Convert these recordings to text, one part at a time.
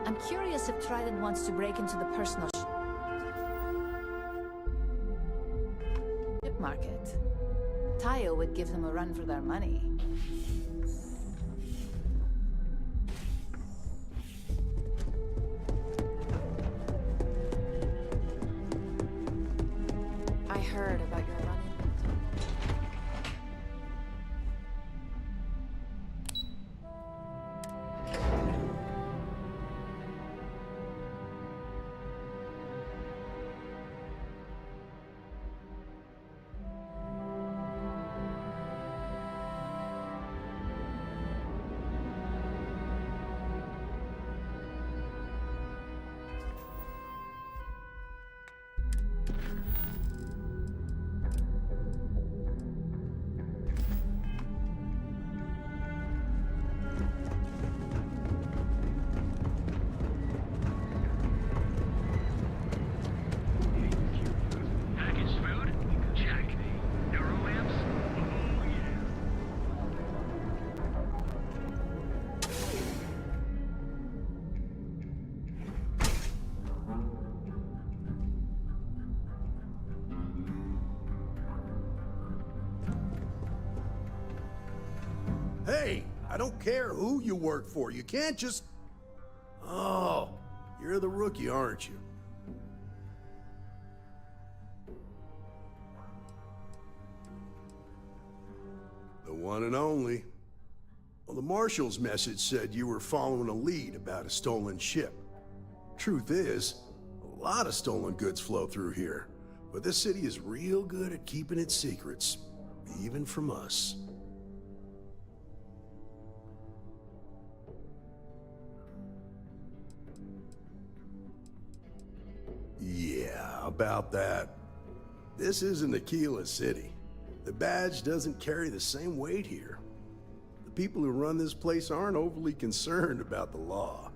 I'm curious if Trident wants to break into the personal ship market. Tayo would give them a run for their money. I heard about your run-in. Hey, I don't care who you work for. You can't just... Oh, you're the rookie, aren't you? The one and only. Well, the marshal's message said you were following a lead about a stolen ship. Truth is, a lot of stolen goods flow through here, but this city is real good at keeping its secrets, even from us. Yeah, about that. This isn't Aquila City. The badge doesn't carry the same weight here. The people who run this place aren't overly concerned about the law.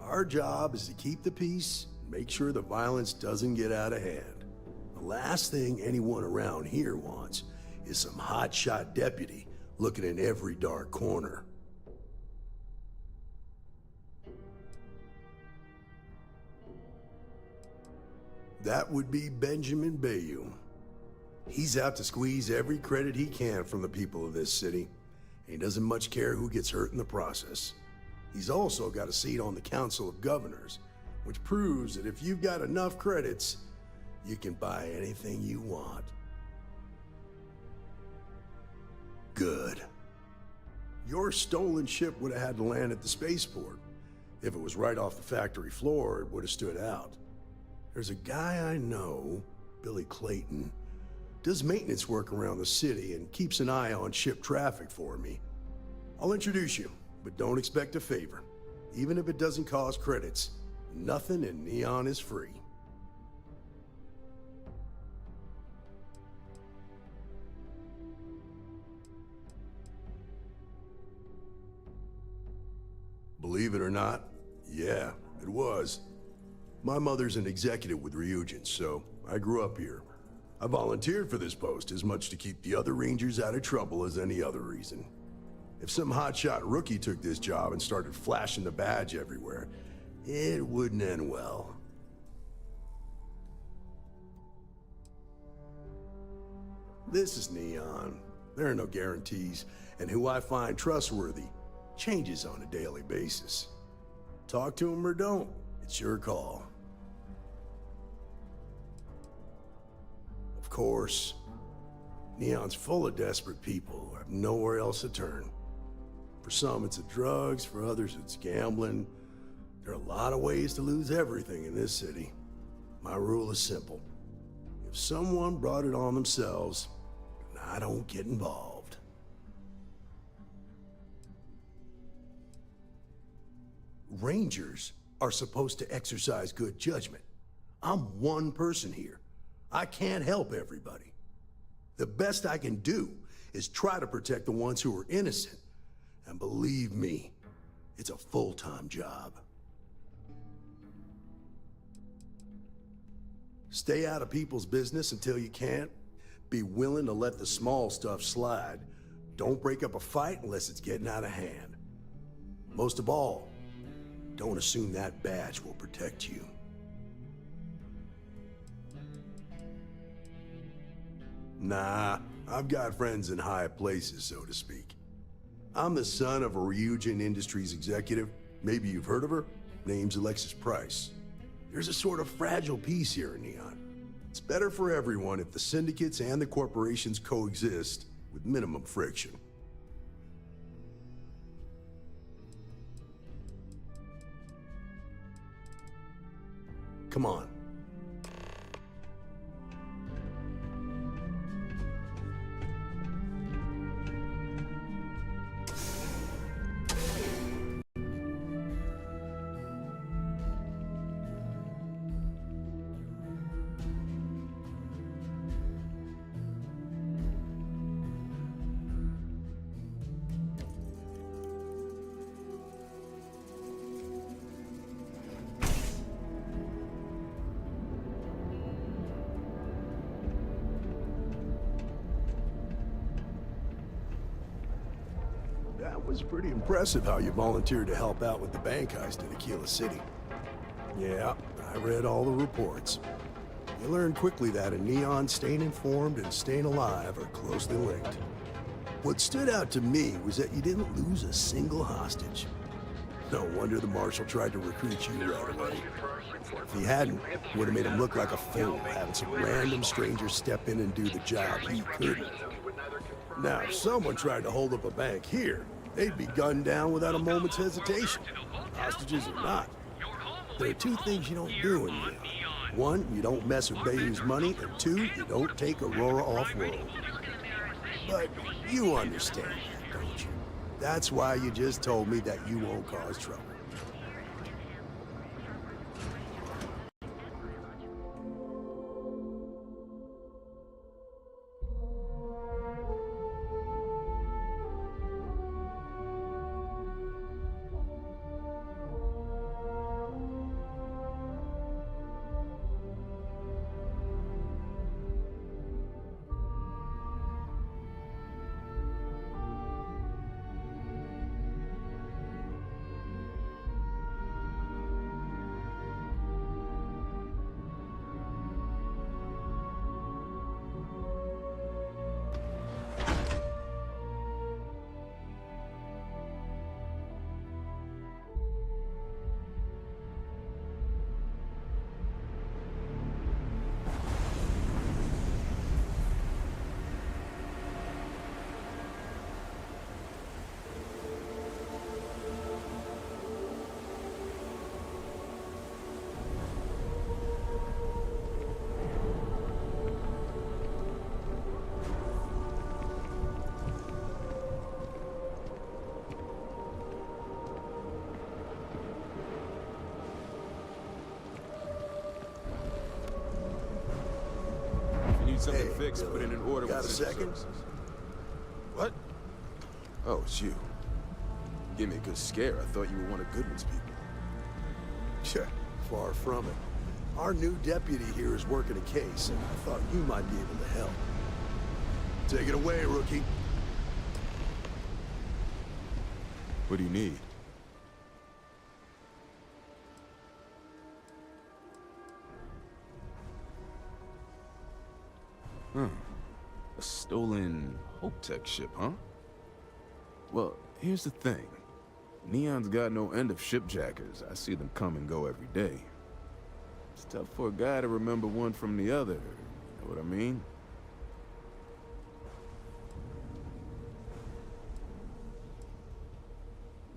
Our job is to keep the peace and make sure the violence doesn't get out of hand. The last thing anyone around here wants is some hotshot deputy looking in every dark corner. That would be Benjamin Bayou. He's out to squeeze every credit he can from the people of this city. He doesn't much care who gets hurt in the process. He's also got a seat on the Council of Governors, which proves that if you've got enough credits, you can buy anything you want. Good. Your stolen ship would have had to land at the spaceport. If it was right off the factory floor, it would have stood out. There's a guy I know, Billy Clayton, does maintenance work around the city and keeps an eye on ship traffic for me. I'll introduce you, but don't expect a favor. Even if it doesn't cost credits, nothing in Neon is free. Believe it or not, yeah, it was. My mother's an executive with Ryujin, so I grew up here. I volunteered for this post as much to keep the other Rangers out of trouble as any other reason. If some hotshot rookie took this job and started flashing the badge everywhere, it wouldn't end well. This is Neon. There are no guarantees, and who I find trustworthy changes on a daily basis. Talk to him or don't, it's your call. Of course, Neon's full of desperate people who have nowhere else to turn. For some, it's the drugs, for others, it's gambling. There are a lot of ways to lose everything in this city. My rule is simple. If someone brought it on themselves, then I don't get involved. Rangers are supposed to exercise good judgment. I'm one person here. I can't help everybody. The best I can do is try to protect the ones who are innocent. And believe me, it's a full-time job. Stay out of people's business until you can't. Be willing to let the small stuff slide. Don't break up a fight unless it's getting out of hand. Most of all, Don't assume that badge will protect you. Nah, I've got friends in high places, so to speak. I'm the son of a Ryujin Industries executive. Maybe you've heard of her? Name's Alexis Price. There's a sort of fragile peace here in Neon. It's better for everyone if the syndicates and the corporations coexist with minimum friction. Come on. That was pretty impressive how you volunteered to help out with the bank heist in Aquila City. Yeah, I read all the reports. You learn quickly that in Neon, staying informed and staying alive are closely linked. What stood out to me was that you didn't lose a single hostage. No wonder the Marshal tried to recruit you right away. If he hadn't, would have made him look like a fool, having some random stranger step in and do the job he couldn't. Now, if someone tried to hold up a bank here, they'd be gunned down without a moment's hesitation. Hostages or not. There are two things you don't do in Neon. One, you don't mess with Bayou's money, and two, you don't take Aurora off-world. But you understand that, don't you? That's why you just told me that you won't cause trouble. Something fixed, put in an order. Got a second? What? Oh, it's you. Gave me a good scare. I thought you were one of Goodman's people. Yeah, far from it. Our new deputy here is working a case, and I thought you might be able to help. Take it away, rookie. What do you need? A stolen Hope Tech ship, huh? Well, here's the thing. Neon's got no end of shipjackers. I see them come and go every day. It's tough for a guy to remember one from the other. You know what I mean?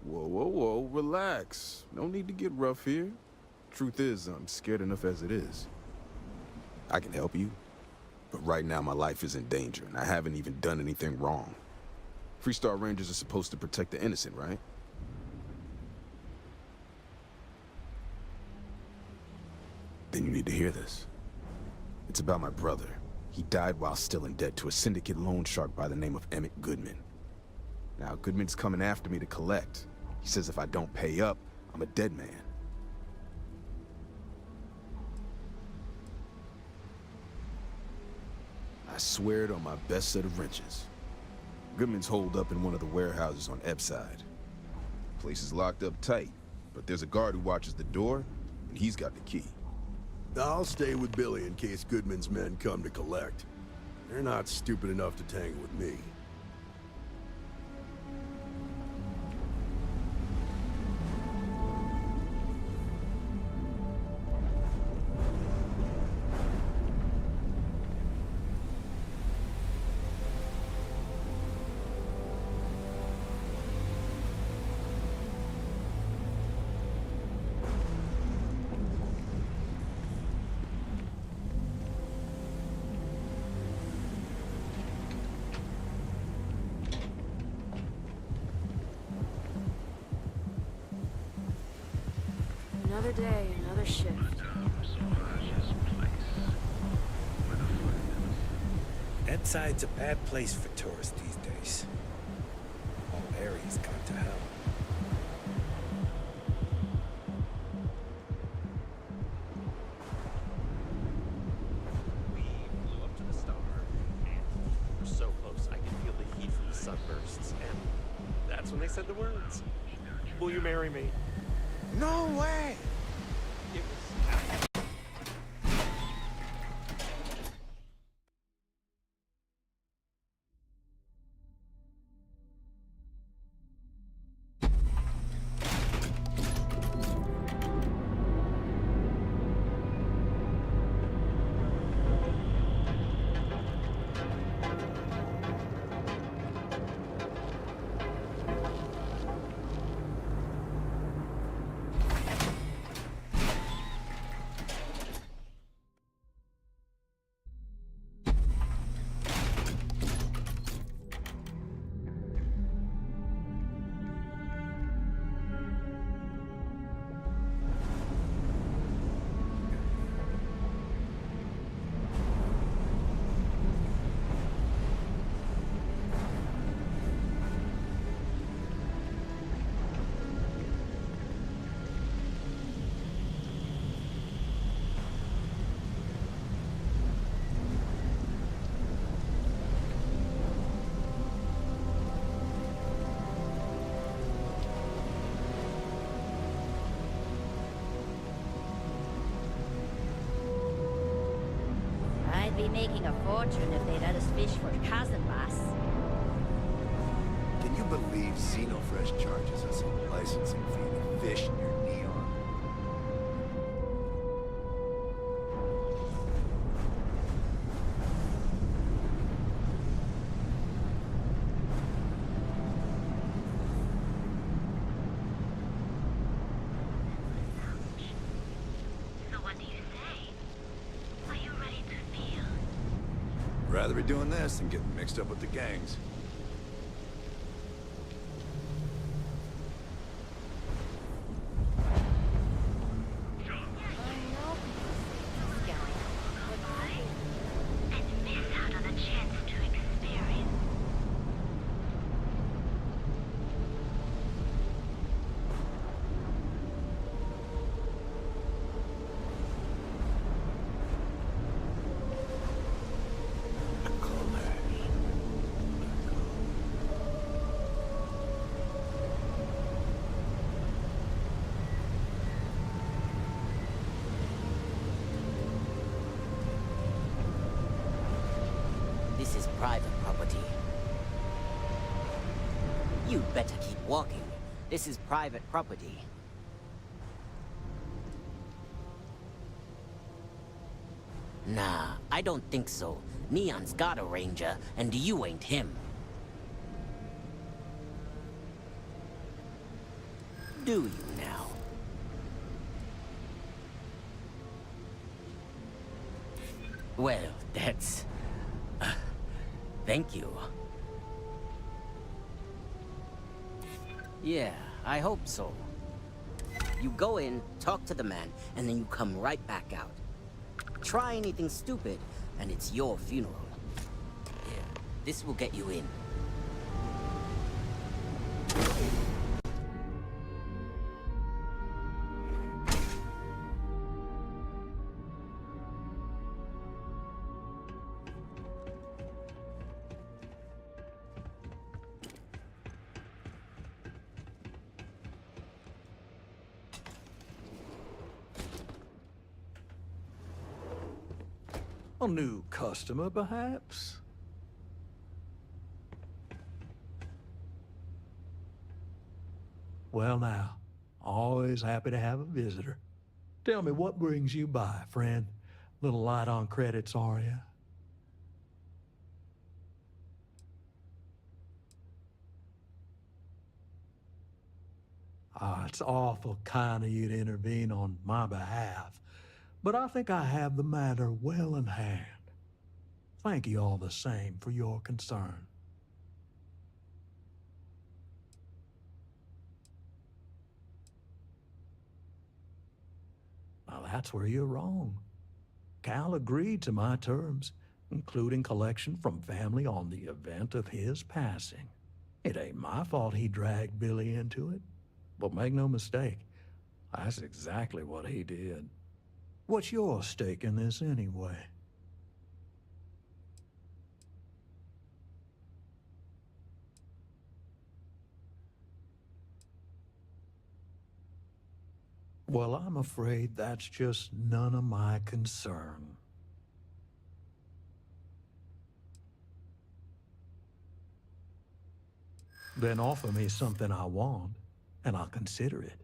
Whoa, whoa, whoa, relax. No need to get rough here. Truth is, I'm scared enough as it is. I can help you. But right now, my life is in danger, and I haven't even done anything wrong. Freestar Rangers are supposed to protect the innocent, right? Then you need to hear this. It's about my brother. He died while still in debt to a syndicate loan shark by the name of Emmett Goodman. Now, Goodman's coming after me to collect. He says if I don't pay up, I'm a dead man. I swear it on my best set of wrenches. Goodman's holed up in one of the warehouses on Epside. Place is locked up tight. but there's a guard who watches the door, and he's got the key. I'll stay with Billy in case Goodman's men come to collect. They're not stupid enough to tangle with me. Another day, another shift. That a bad place for tourists these days. Whole area's gone to hell. We flew up to the star, and we're so close I could feel the heat from the sunbursts, and that's when they said the words. Will you marry me? No way! It was... I'd be making a fortune if they'd let us fish for cousin bass. Can you believe Xenofresh charges us a licensing fee to fish near Neon? So what do you say? Are you ready to feel? Rather be doing this than getting mixed up with the gangs. And miss out on a chance to experience. This is private property. You better keep walking. This is private property. Nah, I don't think so. Neon's got a ranger, and you ain't him. Do you now? Well, that's... thank you. Yeah, I hope so. You go in, talk to the man, and then you come right back out. Try anything stupid, and it's your funeral. Here, this will get you in. A new customer, perhaps? Well now, always happy to have a visitor. Tell me, what brings you by, friend? Little light on credits, are you? Ah, it's awful kind of you to intervene on my behalf, but I think I have the matter well in hand. Thank you all the same for your concern. Now that's where you're wrong. Cal agreed to my terms, including collection from family on the event of his passing. It ain't my fault he dragged Billy into it, but make no mistake, that's exactly what he did. What's your stake in this anyway? Well, I'm afraid that's just none of my concern. Then offer me something I want, and I'll consider it.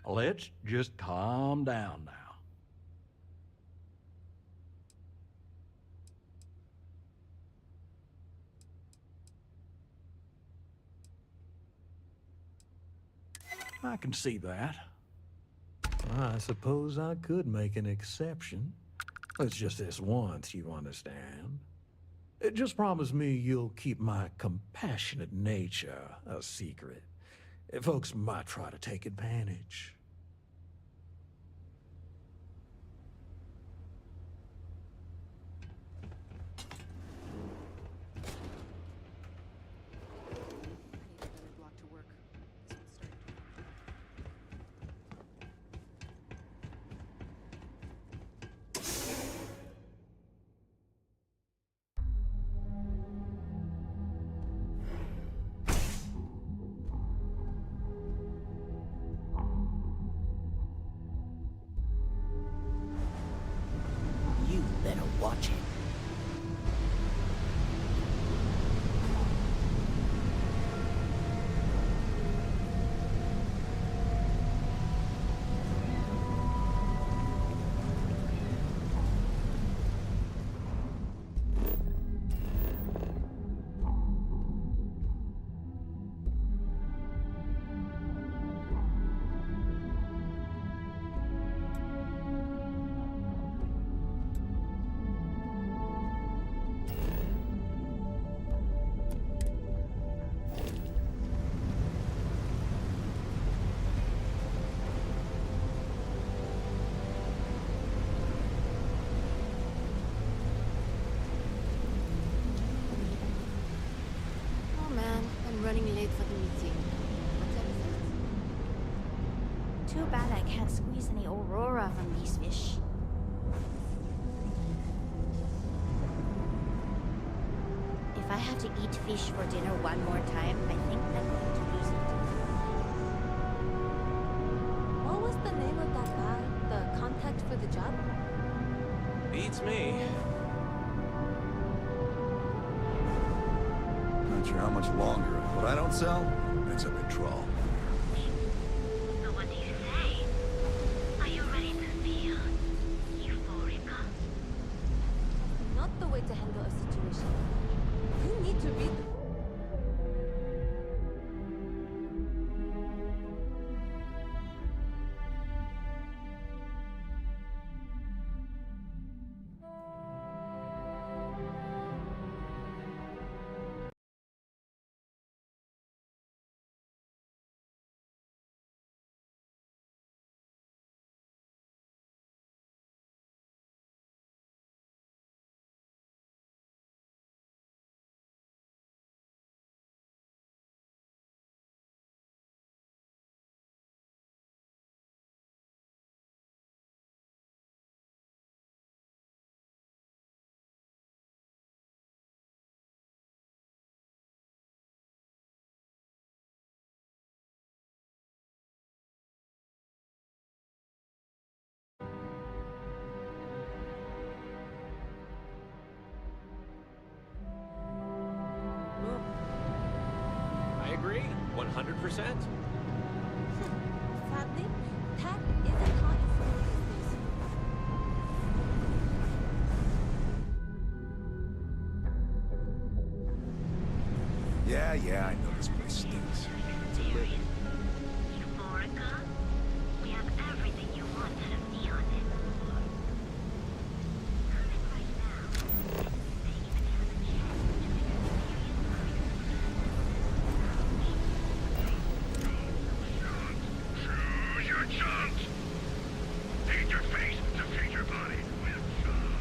Let's just calm down now. I can see that. I suppose I could make an exception. It's just this once, you understand. Just promise me you'll keep my compassionate nature a secret. Folks might try to take advantage. You better watch it. Oh man, I'm running late for the meeting. What time is Too bad I can't squeeze any Aurora from these fish. If I have to eat fish for dinner one more time, I think I'm going to lose it. What was the name of that guy? The contact for the job? Beats me. Not sure how much longer. What I don't sell ends up in trawl. So what do you say? Are you ready to feel euphorica? Not the way to handle a situation. You need to read the agree, 100%. Sadly, that isn't how you follow business. Yeah, I know this place stinks. Euphorica? We have everything you want out of Neon and more. Come in right now. They even have a chance to experience Choose your chance! Feed your face to feed your body with fun.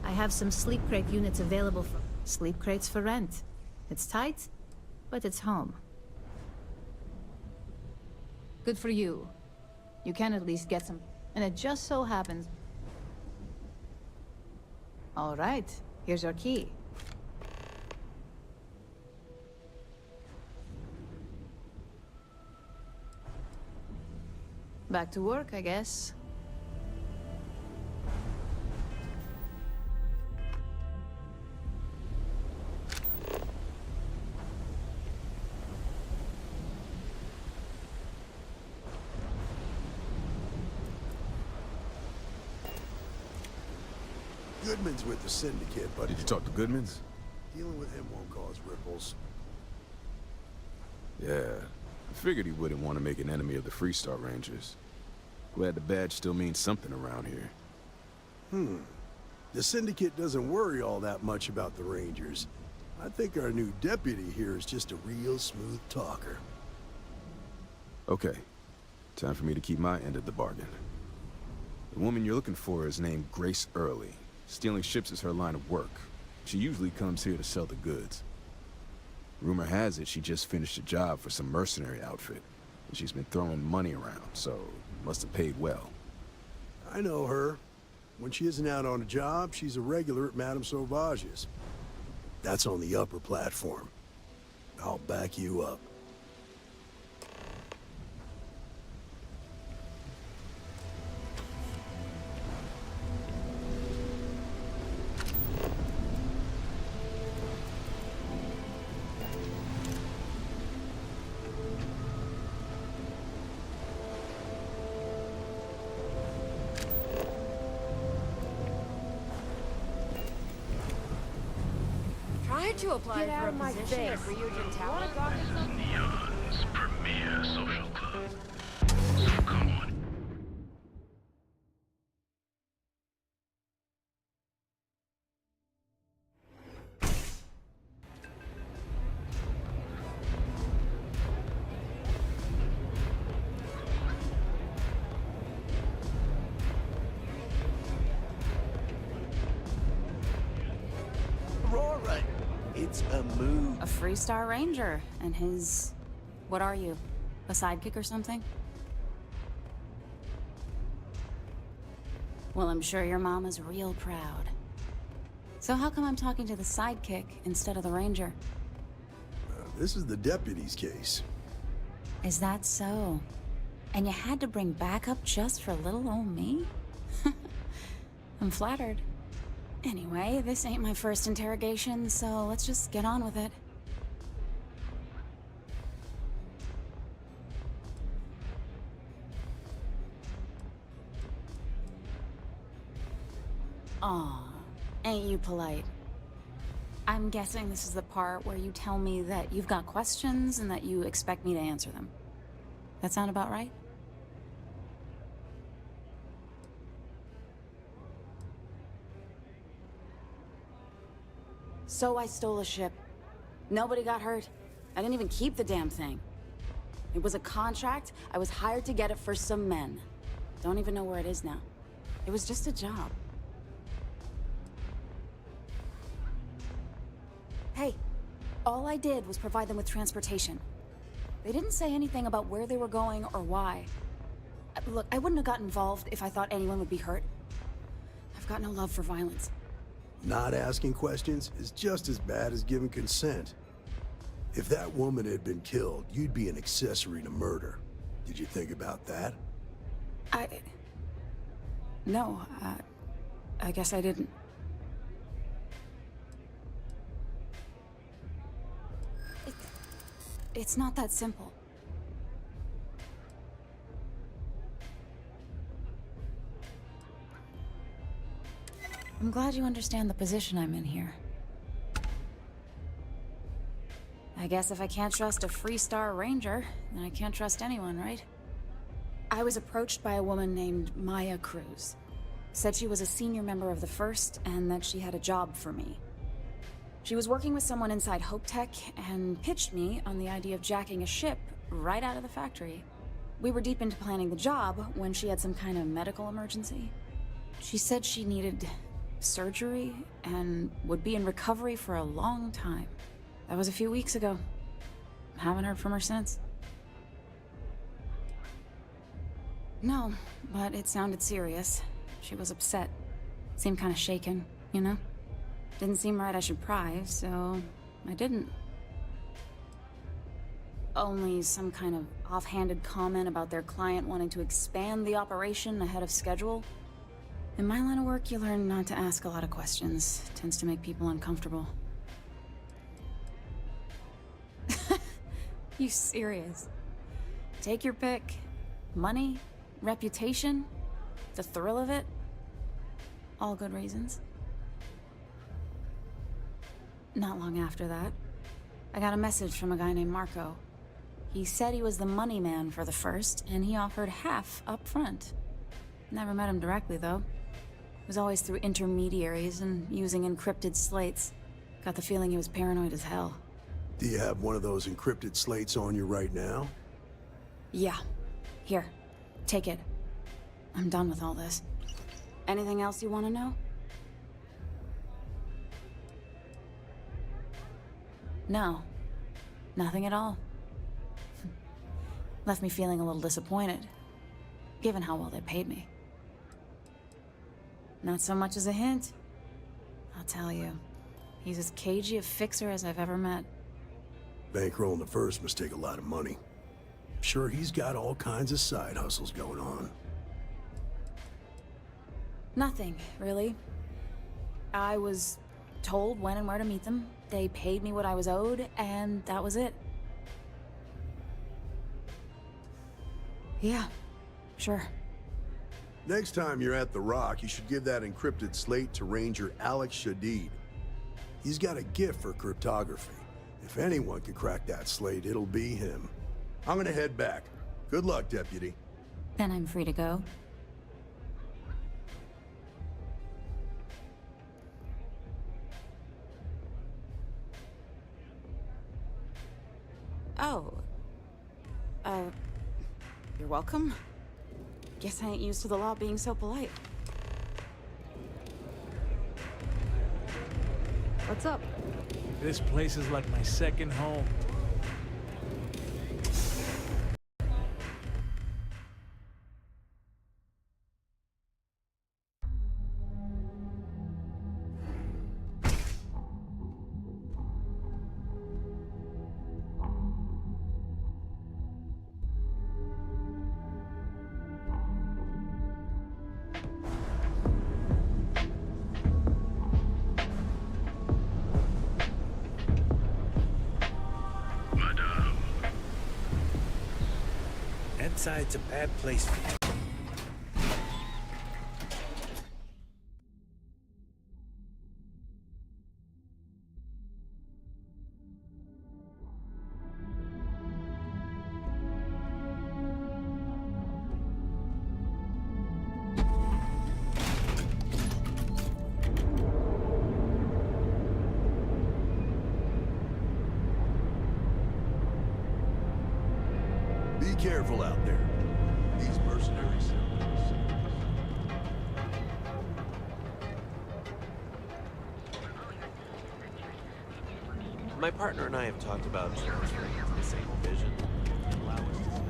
I have some sleep crate units available for sleep crates for rent. It's tight, but it's home. Good for you. You can at least get some, and it just so happens. All right, here's your key. Back to work, I guess. Goodman's with the Syndicate, but Did you talk to Goodman's? dealing with him won't cause ripples. Yeah, I figured he wouldn't want to make an enemy of the Freestar Rangers. Glad the badge still means something around here. The Syndicate doesn't worry all that much about the Rangers. I think our new deputy here is just a real smooth talker. Okay, time for me to keep my end of the bargain. The woman you're looking for is named Grace Early. Stealing ships is her line of work. She usually comes here to sell the goods. Rumor has it she just finished a job for some mercenary outfit, and she's been throwing money around, so must have paid well. I know her. When she isn't out on a job, she's a regular at Madame Sauvage's. That's on the upper platform. I'll back you up. Aren't you applying Get for out a of my position at face. Ryujin Tower? Wanna talk to some- Neon's premier social club. So come on. Aurora, it's a mood. A Freestar Ranger, and his... What are you? A sidekick or something? Well, I'm sure your mom is real proud. So how come I'm talking to the sidekick instead of the Ranger? This is the deputy's case. Is that so? And you had to bring backup just for little old me? I'm flattered. Anyway, this ain't my first interrogation, so let's just get on with it. Aw, ain't you polite? I'm guessing this is the part where you tell me that you've got questions and that you expect me to answer them. That sound about right? So I stole a ship. Nobody got hurt. I didn't even keep the damn thing. It was a contract. I was hired to get it for some men. Don't even know where it is now. It was just a job. Hey, all I did was provide them with transportation. They didn't say anything about where they were going or why. Look, I wouldn't have got involved if I thought anyone would be hurt. I've got no love for violence. Not asking questions is just as bad as giving consent. If that woman had been killed, you'd be an accessory to murder. Did you think about that? No, I guess I didn't. It's not that simple. I'm glad you understand the position I'm in here. I guess if I can't trust a Freestar Ranger, then I can't trust anyone, right? I was approached by a woman named Maya Cruz. Said she was a senior member of the First and that she had a job for me. She was working with someone inside Hope Tech and pitched me on the idea of jacking a ship right out of the factory. We were deep into planning the job when she had some kind of medical emergency. She said she needed surgery and would be in recovery for a long time. That was a few weeks ago. Haven't heard from her since. No, but it sounded serious. She was upset. Seemed kind of shaken, you know? Didn't seem right I should pry, so I didn't. Only some kind of offhanded comment about their client wanting to expand the operation ahead of schedule. In my line of work, you learn not to ask a lot of questions. It tends to make people uncomfortable. You serious? Take your pick. Money, reputation, the thrill of it. All good reasons. Not long after that, I got a message from a guy named Marco. He said he was the money man for the First, and he offered half up front. Never met him directly, though. It was always through intermediaries and using encrypted slates. Got the feeling he was paranoid as hell. Do you have one of those encrypted slates on you right now? Yeah. Here. Take it. I'm done with all this. Anything else you want to know? No. Nothing at all. Left me feeling a little disappointed, given how well they paid me. Not so much as a hint. I'll tell you, he's as cagey a fixer as I've ever met. Bankrolling the First must take a lot of money. Sure, he's got all kinds of side hustles going on. Nothing, really. I was told when and where to meet them. They paid me what I was owed, and that was it. Yeah, sure. Next time you're at the Rock, you should give that encrypted slate to Ranger Alex Shadid. He's got a gift for cryptography. If anyone can crack that slate, it'll be him. I'm gonna head back. Good luck, Deputy. Then I'm free to go. Oh. You're welcome. Guess I ain't used to the law being so polite. What's up? This place is like my second home. Inside's a bad place for you. Be careful out there. These mercenaries. My partner and I have talked about transferring into the same division. Allow us to spend.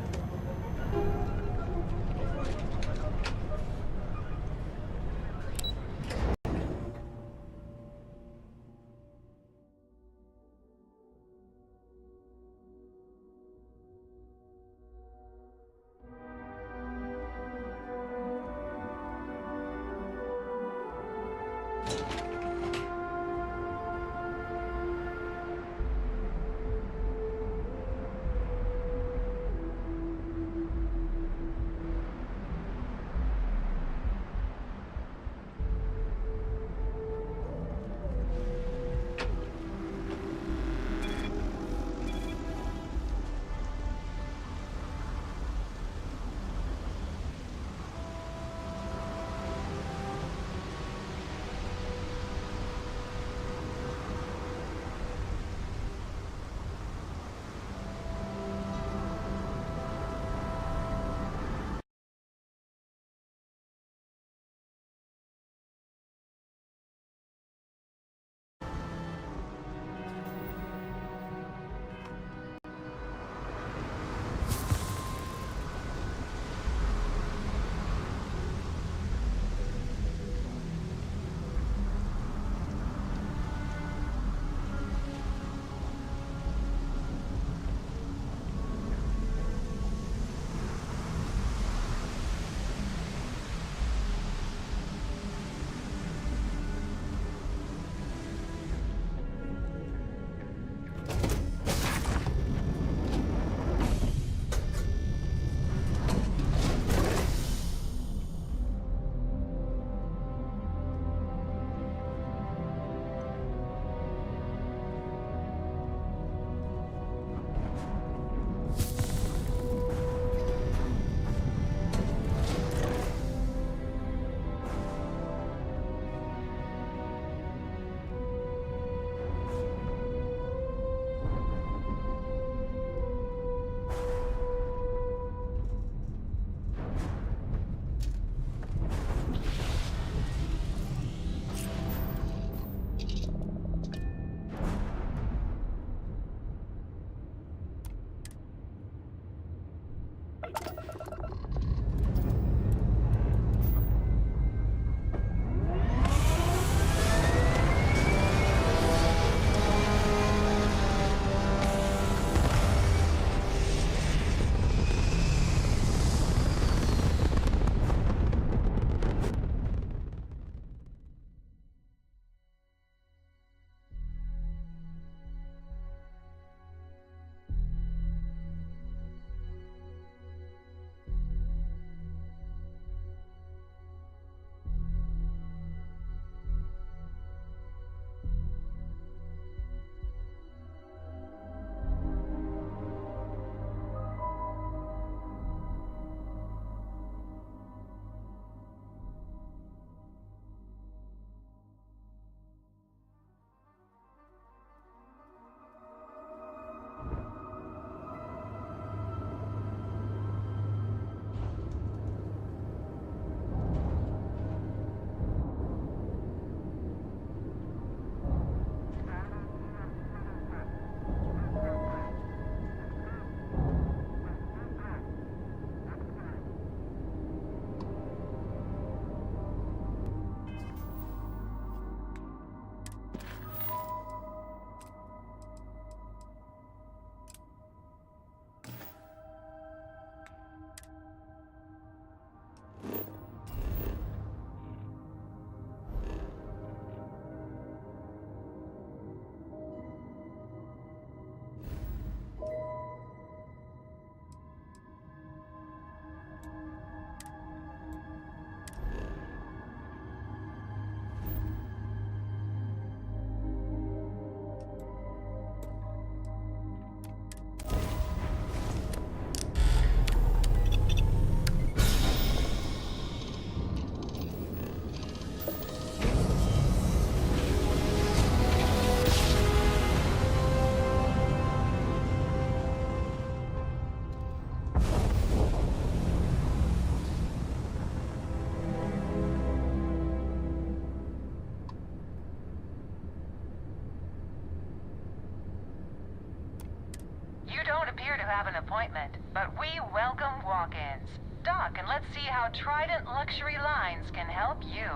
have an appointment, but we welcome walk-ins. Dock and let's see how Trident Luxury Lines can help you.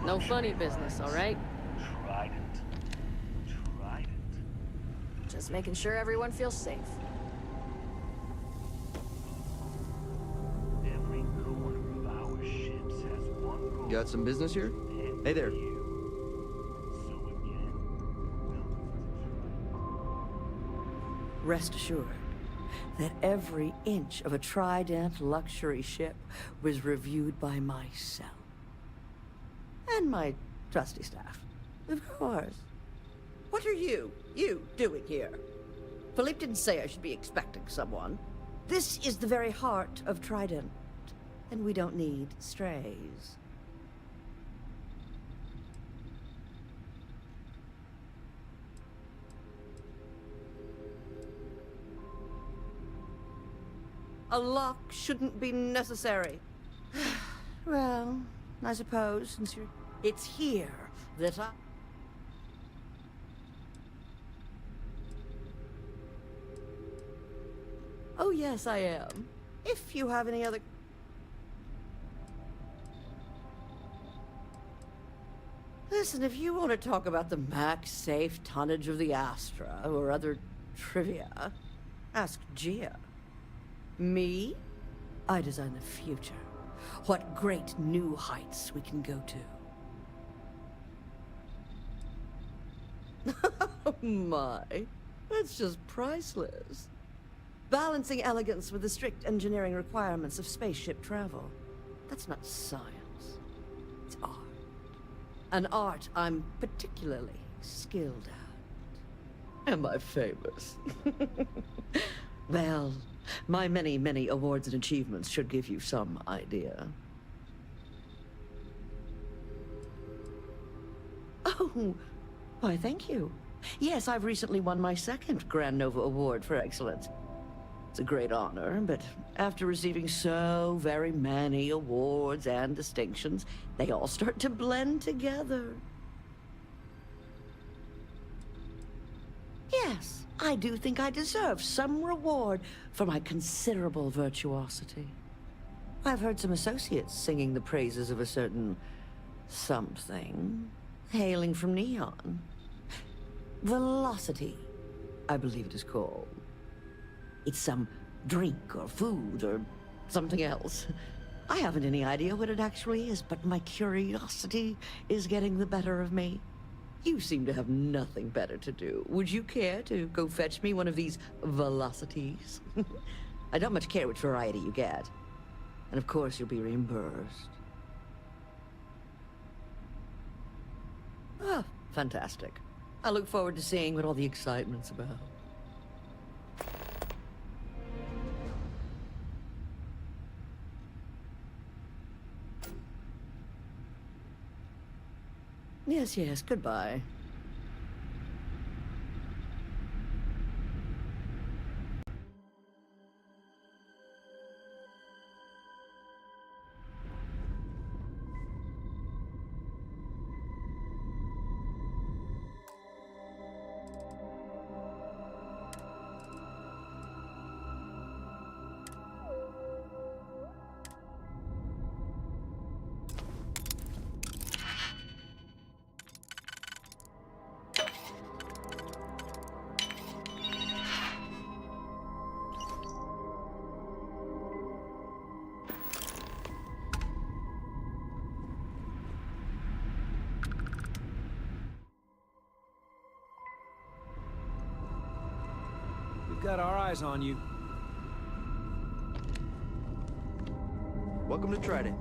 No funny business, all right? Trident. Just making sure everyone feels safe. Every corner of our ships has one goal. Got some business here? Hey there. Rest assured that every inch of a Trident luxury ship was reviewed by myself. And my trusty staff, of course. What are you doing here? Philippe didn't say I should be expecting someone. This is the very heart of Trident, and we don't need strays. A lock shouldn't be necessary. Well, I suppose since you're... It's here that I... Oh, yes, I am. If you have any other... Listen, if you want to talk about the max safe tonnage of the Astra or other trivia, ask Gia. Me? I design the future. What great new heights we can go to. Oh my, that's just priceless. Balancing elegance with the strict engineering requirements of spaceship travel. That's not science. It's art. An art I'm particularly skilled at. Am I famous? Well, my many, many awards and achievements should give you some idea. Oh, why, thank you. Yes, I've recently won my second Grand Nova Award for excellence. It's a great honor, but after receiving so very many awards and distinctions, they all start to blend together. Yes, I do think I deserve some reward for my considerable virtuosity. I've heard some associates singing the praises of a certain something, hailing from Neon. Velocity, I believe it is called. It's some drink or food or something else. I haven't any idea what it actually is, but my curiosity is getting the better of me. You seem to have nothing better to do. Would you care to go fetch me one of these velocities? I don't much care which variety you get. And of course you'll be reimbursed. Ah, fantastic. I look forward to seeing what all the excitement's about. Yes, yes, goodbye. We've got our eyes on you. Welcome to Trident.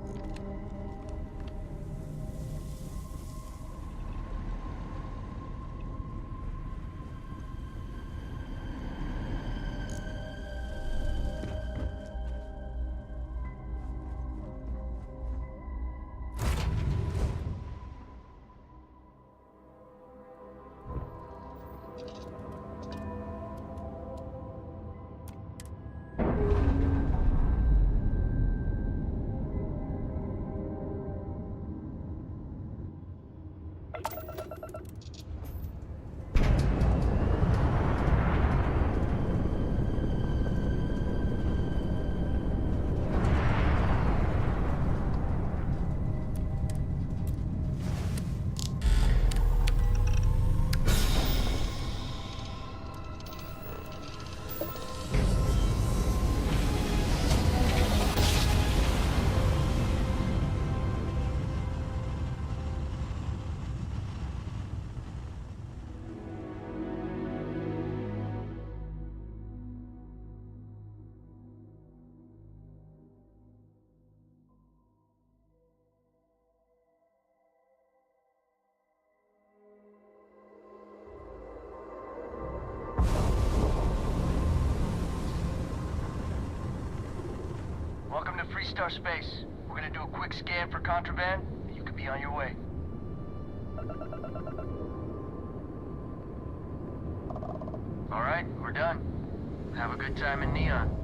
Welcome to Freestar Space. We're gonna do a quick scan for contraband, and you can be on your way. Alright, we're done. Have a good time in Neon.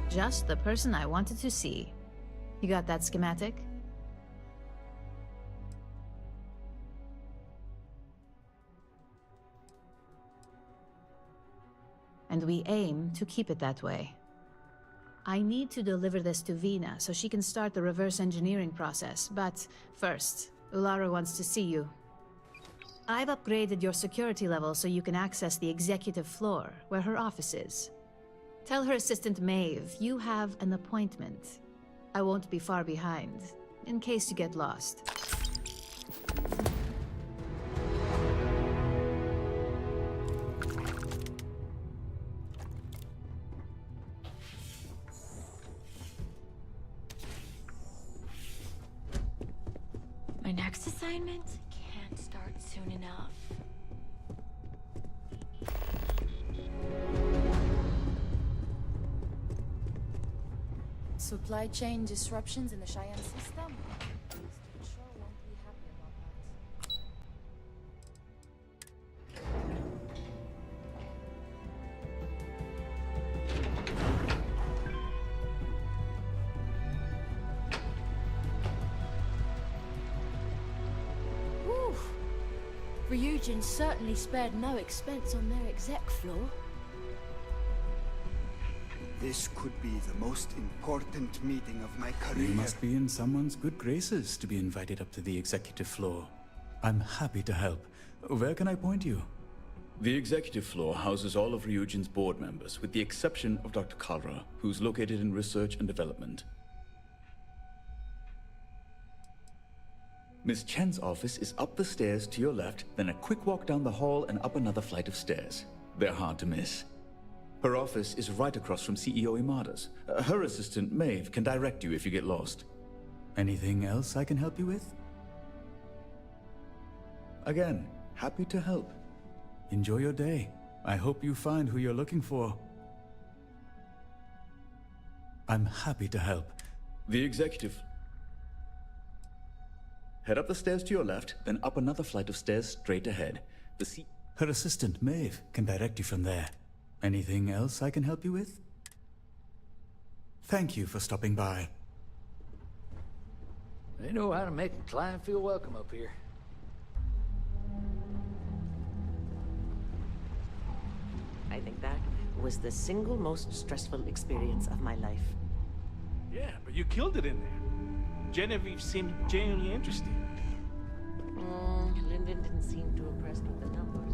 Just the person I wanted to see. You got that schematic? And we aim to keep it that way. I need to deliver this to Vina so she can start the reverse engineering process, but first, Ulara wants to see you. I've upgraded your security level so you can access the executive floor, where her office is. Tell her assistant Maeve you have an appointment. I won't be far behind, in case you get lost. My next assignment can't start soon enough. Supply chain disruptions in the Cheyenne system? Mr. Patrol won't be happy about that. Whew. Ryujin certainly spared no expense on their exec floor. This could be the most important meeting of my career. You must be in someone's good graces to be invited up to the executive floor. I'm happy to help. Where can I point you? The executive floor houses all of Ryujin's board members, with the exception of Dr. Kalra, who's located in research and development. Miss Chen's office is up the stairs to your left, then a quick walk down the hall and up another flight of stairs. They're hard to miss. Her office is right across from CEO Imada's. Her assistant, Maeve, can direct you if you get lost. Anything else I can help you with? Again, happy to help. Enjoy your day. I hope you find who you're looking for. I'm happy to help. The executive. Head up the stairs to your left, then up another flight of stairs straight ahead. Her assistant, Maeve, can direct you from there. Anything else I can help you with? Thank you for stopping by. They know how to make a client feel welcome up here. I think that was the single most stressful experience of my life. Yeah, but you killed it in there. Genevieve seemed genuinely interested. Lyndon didn't seem too impressed with the numbers.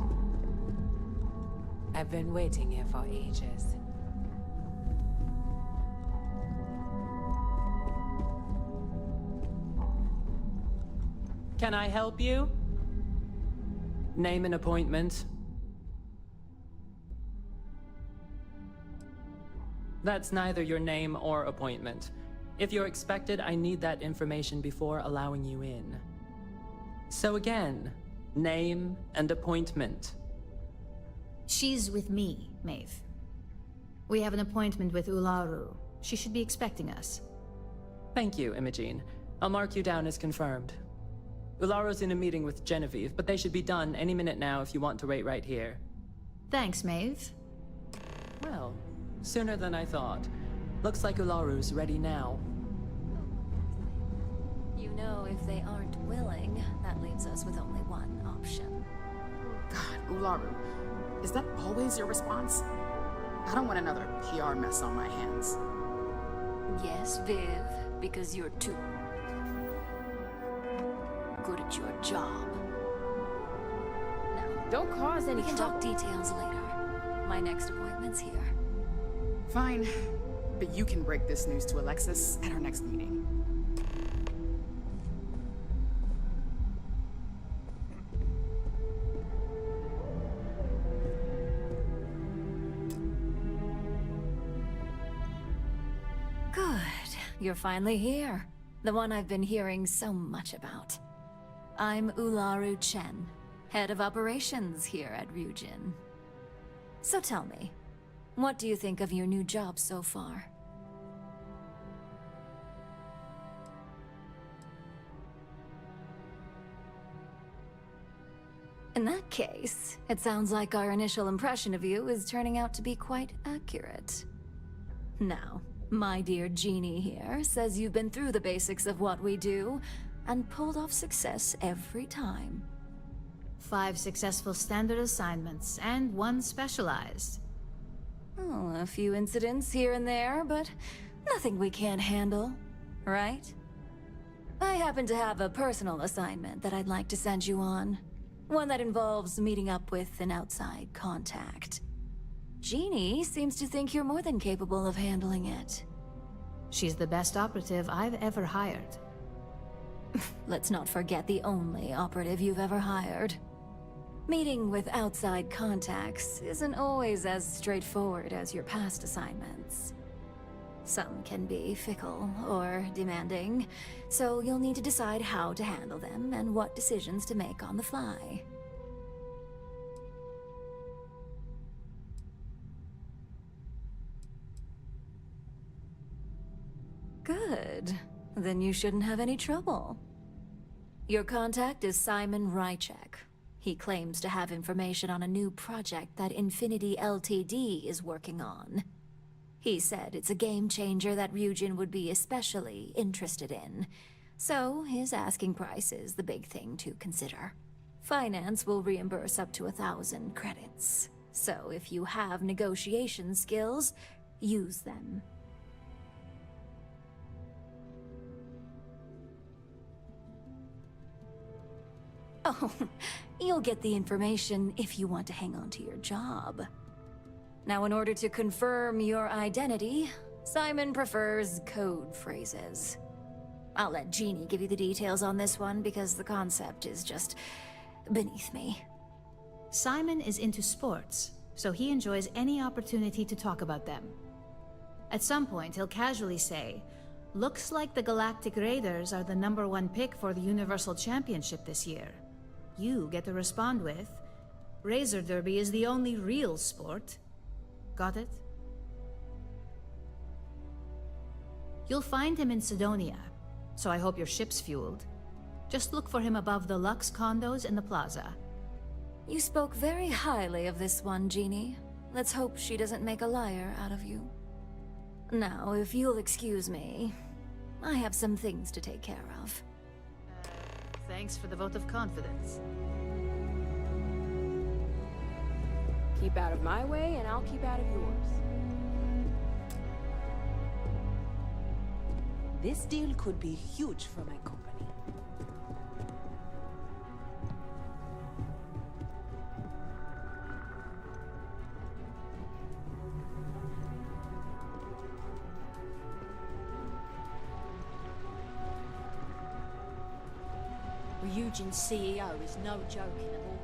I've been waiting here for ages. Can I help you? Name an appointment. That's neither your name or appointment. If you're expected, I need that information before allowing you in. So again, name and appointment. She's with me, Maeve. We have an appointment with Ularu. She should be expecting us. Thank you, Imogene. I'll mark you down as confirmed. Ularu's in a meeting with Genevieve, but they should be done any minute now if you want to wait right here. Thanks, Maeve. Well, sooner than I thought. Looks like Ularu's ready now. You know, if they aren't willing, that leaves us with only one option. God, Ularu, is that always your response? I don't want another PR mess on my hands. Yes, Viv, because you're too good at your job. Now, don't cause any trouble. We can talk details later. My next appointment's here. Fine, but you can break this news to Alexis at our next meeting. Good. You're finally here. The one I've been hearing so much about. I'm Ularu Chen, head of operations here at Ryujin. So tell me, what do you think of your new job so far? In that case, it sounds like our initial impression of you is turning out to be quite accurate. Now, my dear Jeannie here says you've been through the basics of what we do and pulled off success every time. 5 successful standard assignments and 1 specialized. Oh, a few incidents here and there, but nothing we can't handle, right? I happen to have a personal assignment that I'd like to send you on. One that involves meeting up with an outside contact. Jeannie seems to think you're more than capable of handling it. She's the best operative I've ever hired. Let's not forget the only operative you've ever hired. Meeting with outside contacts isn't always as straightforward as your past assignments. Some can be fickle or demanding, so you'll need to decide how to handle them and what decisions to make on the fly. Good. Then you shouldn't have any trouble. Your contact is Simon Rychek. He claims to have information on a new project that Infinity Ltd is working on. He said it's a game changer that Ryujin would be especially interested in. So his asking price is the big thing to consider. Finance will reimburse up to 1,000 credits. So if you have negotiation skills, use them. Oh, you'll get the information if you want to hang on to your job. Now, in order to confirm your identity, Simon prefers code phrases. I'll let Jeannie give you the details on this one because the concept is just beneath me. Simon is into sports, so he enjoys any opportunity to talk about them. At some point, he'll casually say, "Looks like the Galactic Raiders are the #1 pick for the Universal Championship this year." You get to respond with, "Razor Derby is the only real sport." Got it? You'll find him in Sidonia, so I hope your ship's fueled. Just look for him above the Lux condos in the plaza. You spoke very highly of this one, Jeannie. Let's hope she doesn't make a liar out of you. Now, if you'll excuse me, I have some things to take care of. Thanks for the vote of confidence. Keep out of my way, and I'll keep out of yours. This deal could be huge for my company. Ryujin's CEO is no joke anymore.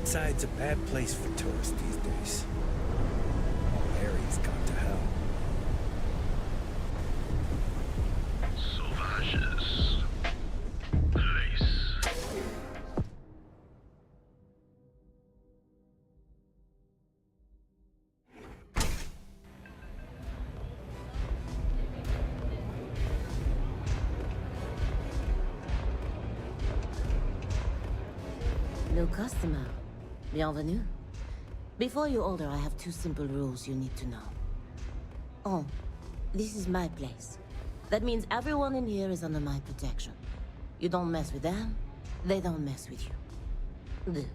Ebbside's a bad place for tourists these days. All area's gone to hell. Sauvages. Nice. New customer. Bienvenue. Before you order, I have 2 simple rules you need to know. Oh, this is my place. That means everyone in here is under my protection. You don't mess with them, they don't mess with you. Deux.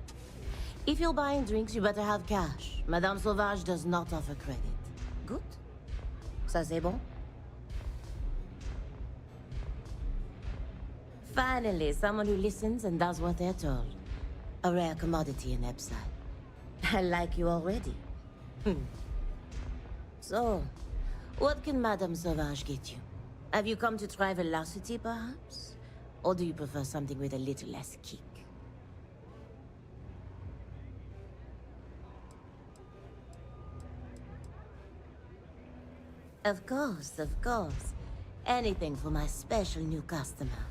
If you're buying drinks, you better have cash. Madame Sauvage does not offer credit. Good? Ça c'est bon? Finally, someone who listens and does what they're told. A rare commodity in Ebbside. I like you already. So, what can Madame Sauvage get you? Have you come to try velocity, perhaps? Or do you prefer something with a little less kick? Of course, of course. Anything for my special new customer.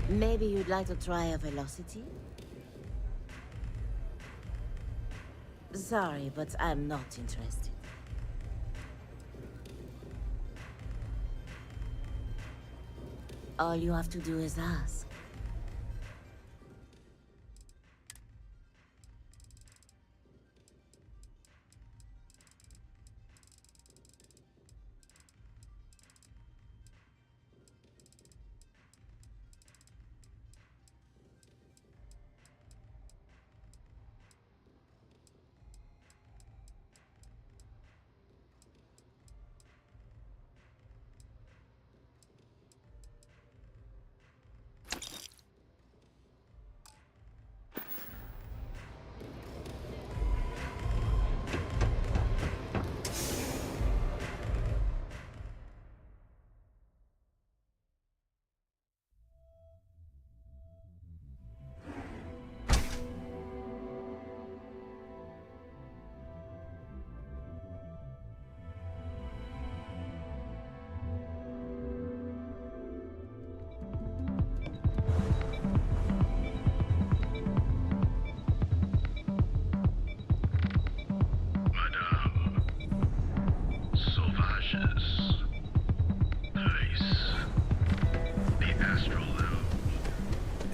Maybe you'd like to try a velocity? Sorry, but I'm not interested. All you have to do is ask.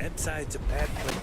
Ebbside's a bad place.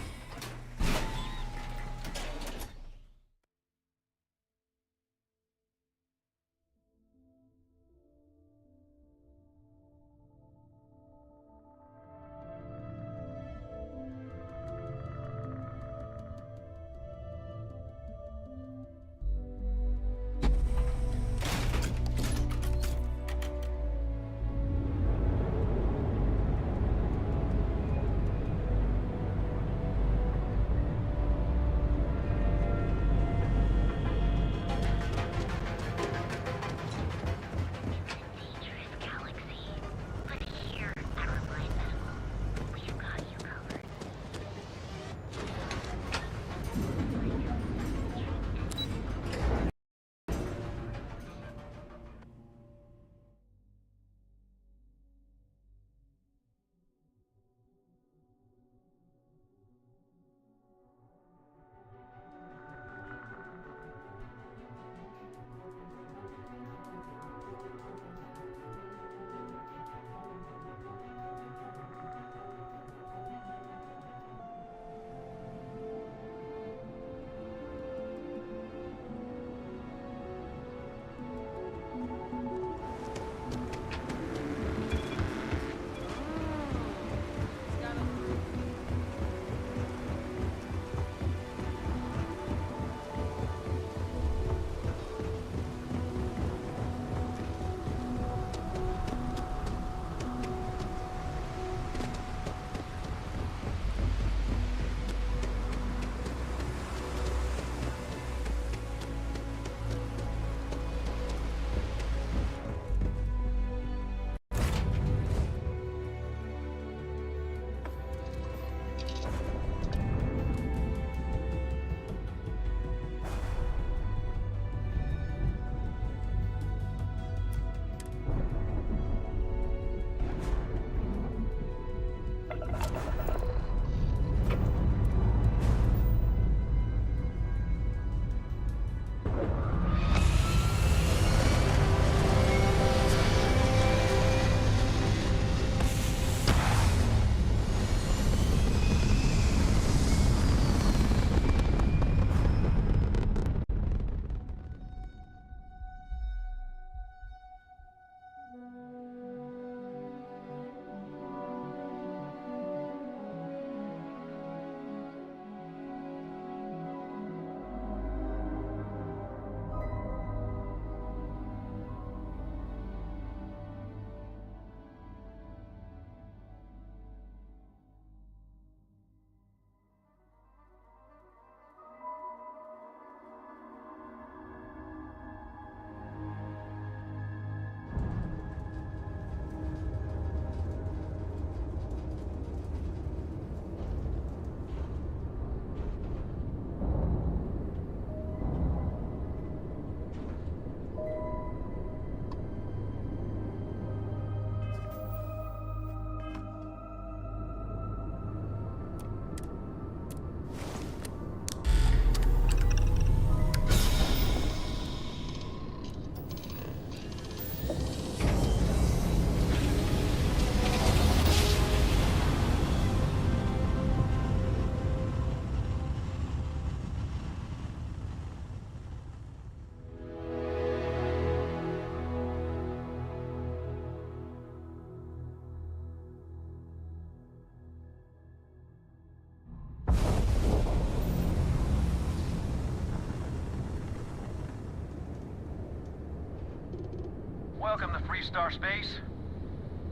Welcome to Freestar Space.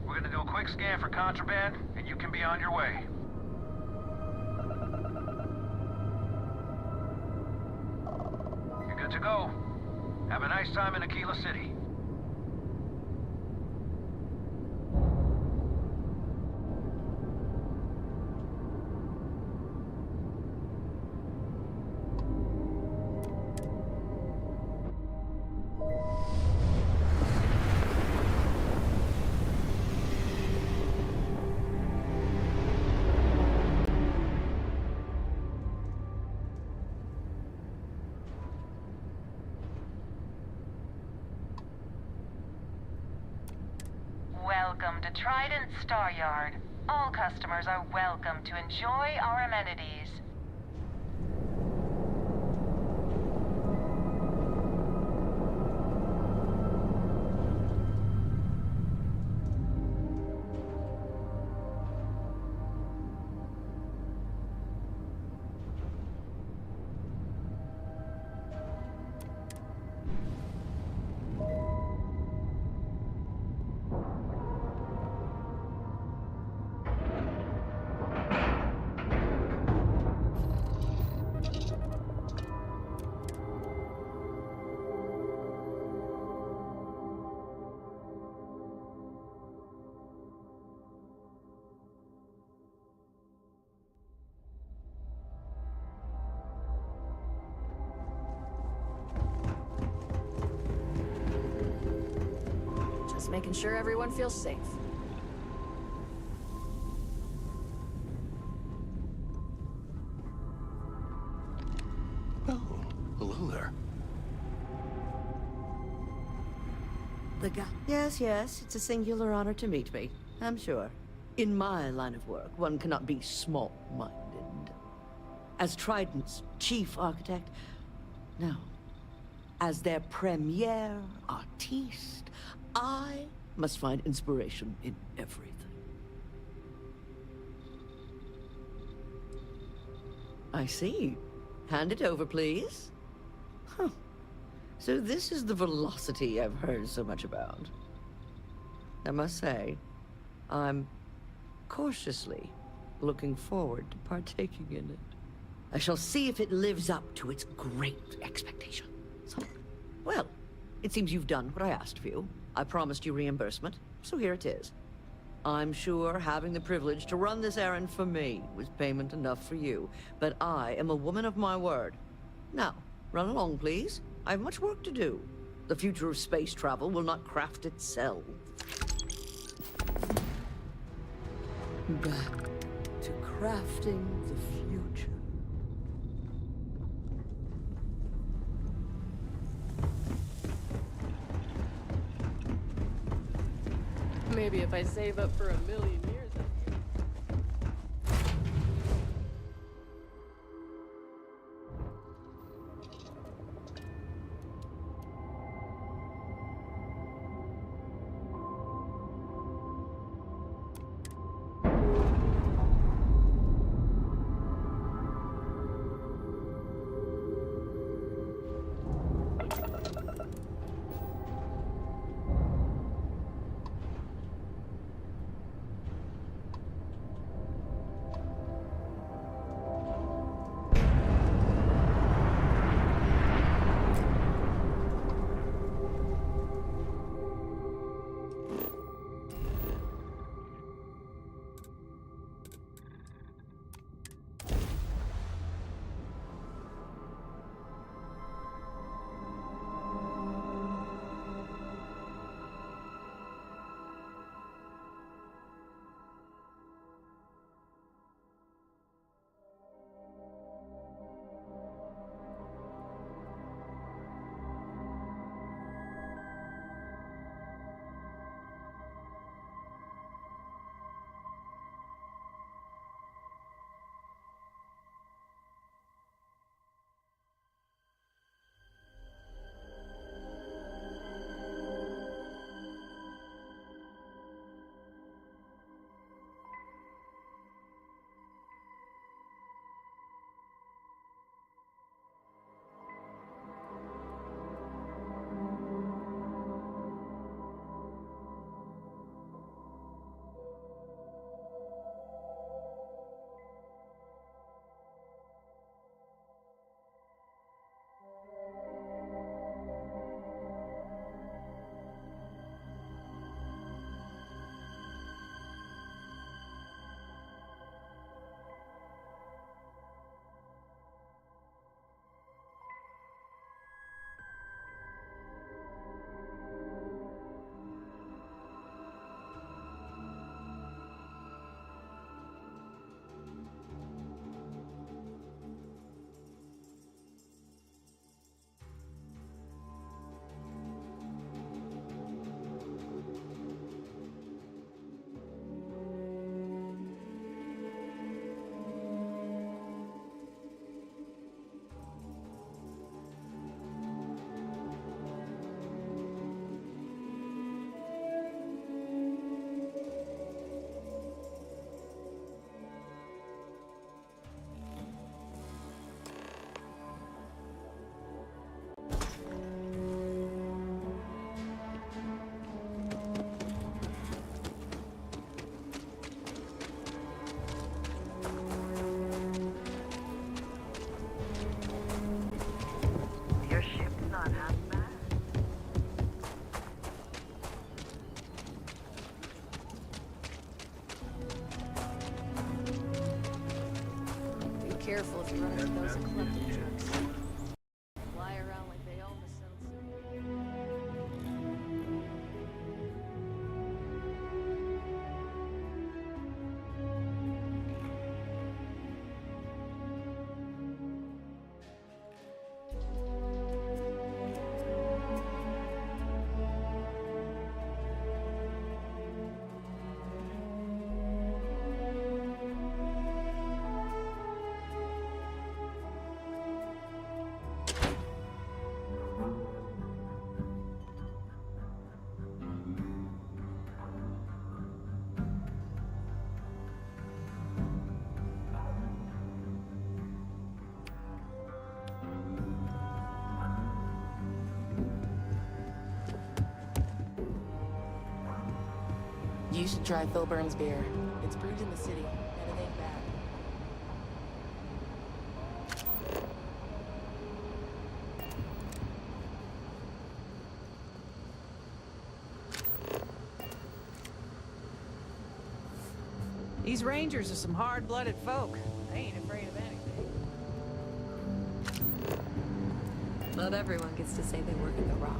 We're gonna do a quick scan for contraband, and you can be on your way. You're good to go. Have a nice time in Aquila City. Welcome to Trident Star Yard. All customers are welcome to enjoy our amenities. Just making sure everyone feels safe. Oh, hello there. The guy. Yes, yes, it's a singular honor to meet me, I'm sure. In my line of work, one cannot be small-minded. As Trident's chief architect, no. As their premier artiste, I must find inspiration in everything. I see. Hand it over, please. Huh. So this is the velocity I've heard so much about. I must say, I'm cautiously looking forward to partaking in it. I shall see if it lives up to its great expectations. Well, it seems you've done what I asked of you. I promised you reimbursement, so here it is. I'm sure having the privilege to run this errand for me was payment enough for you, but I am a woman of my word. Now, run along, please. I have much work to do. The future of space travel will not craft itself. Back to crafting the future. Maybe if I save up for 1,000,000 years. careful if you run into those eclectic jerks. Fly around like they own the You should try Phil Burns' beer. It's brewed in the city, and it ain't bad. These Rangers are some hard-blooded folk. They ain't afraid of anything. Not everyone gets to say they work at the Rock.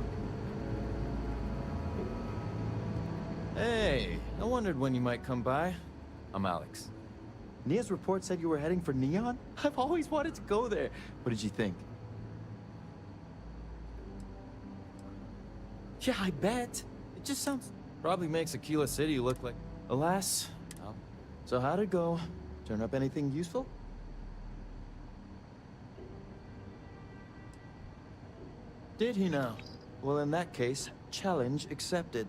Hey, I wondered when you might come by. I'm Alex. Nia's report said you were heading for Neon? I've always wanted to go there. What did you think? Yeah, I bet. It just sounds... Probably makes Aquila City look like... Alas. Well, so how'd it go? Turn up anything useful? Did he now? Well, in that case, challenge accepted.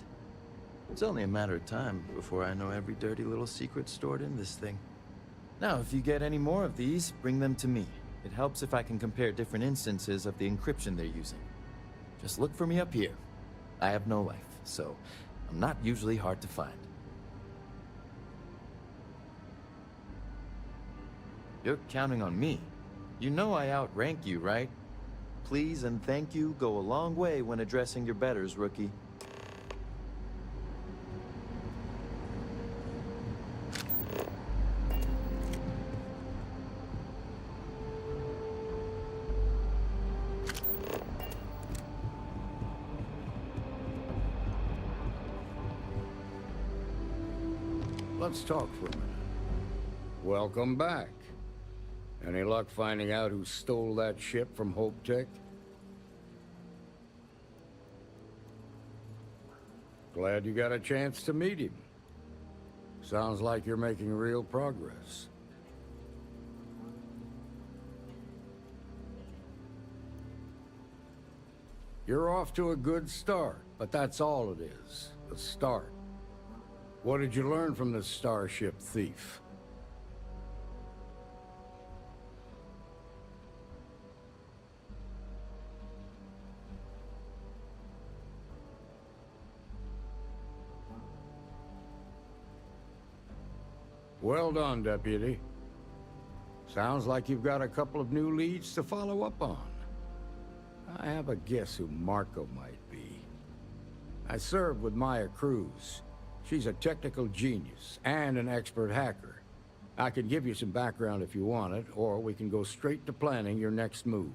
It's only a matter of time before I know every dirty little secret stored in this thing. Now, if you get any more of these, bring them to me. It helps if I can compare different instances of the encryption they're using. Just look for me up here. I have no life, so I'm not usually hard to find. You're counting on me. You know I outrank you, right? Please and thank you go a long way when addressing your betters, rookie. Let's talk for a minute. Welcome back. Any luck finding out who stole that ship from Hope Tech? Glad you got a chance to meet him. Sounds like you're making real progress. You're off to a good start, but that's all it is, a start. What did you learn from this starship thief? Well done, Deputy. Sounds like you've got a couple of new leads to follow up on. I have a guess who Marco might be. I served with Maya Cruz. She's a technical genius and an expert hacker. I can give you some background if you want it, or we can go straight to planning your next move.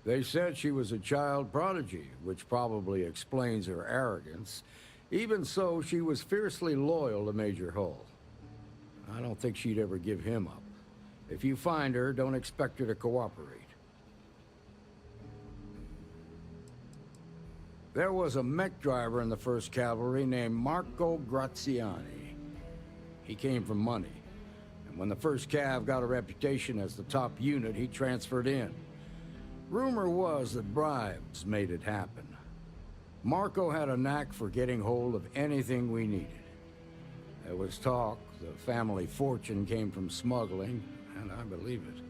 They said she was a child prodigy, which probably explains her arrogance. Even so, she was fiercely loyal to Major Hull. I don't think she'd ever give him up. If you find her, don't expect her to cooperate. There was a mech driver in the 1st Cavalry named Marco Graziani. He came from money, and when the 1st Cav got a reputation as the top unit, he transferred in. Rumor was that bribes made it happen. Marco had a knack for getting hold of anything we needed. There was talk the family fortune came from smuggling, and I believe it.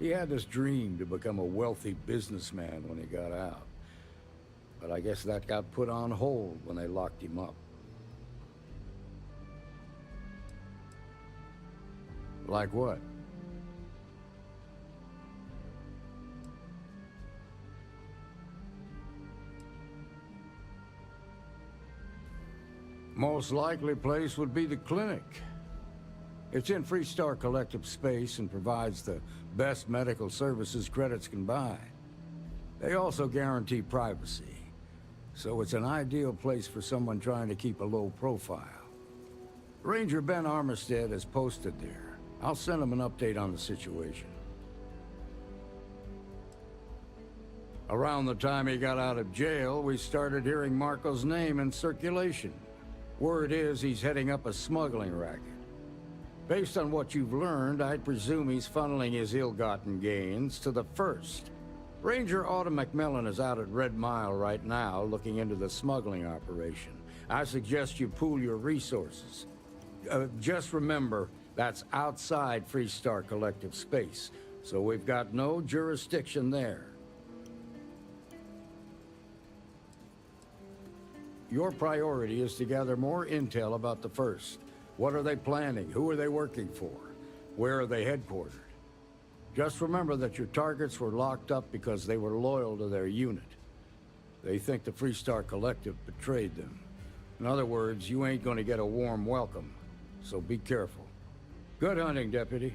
He had this dream to become a wealthy businessman when he got out. But I guess that got put on hold when they locked him up. Like what? Most likely place would be the clinic. It's in Freestar Collective space and provides the best medical services credits can buy. They also guarantee privacy, so it's an ideal place for someone trying to keep a low profile. Ranger Ben Armistead is posted there. I'll send him an update on the situation. Around the time he got out of jail, we started hearing Marco's name in circulation. Word is he's heading up a smuggling racket. Based on what you've learned, I'd presume he's funneling his ill-gotten gains to the First. Ranger Autumn McMillan is out at Red Mile right now, looking into the smuggling operation. I suggest you pool your resources. Just remember, that's outside Freestar Collective space, so we've got no jurisdiction there. Your priority is to gather more intel about the First. What are they planning? Who are they working for? Where are they headquartered? Just remember that your targets were locked up because they were loyal to their unit. They think the Freestar Collective betrayed them. In other words, you ain't gonna get a warm welcome, so be careful. Good hunting, Deputy.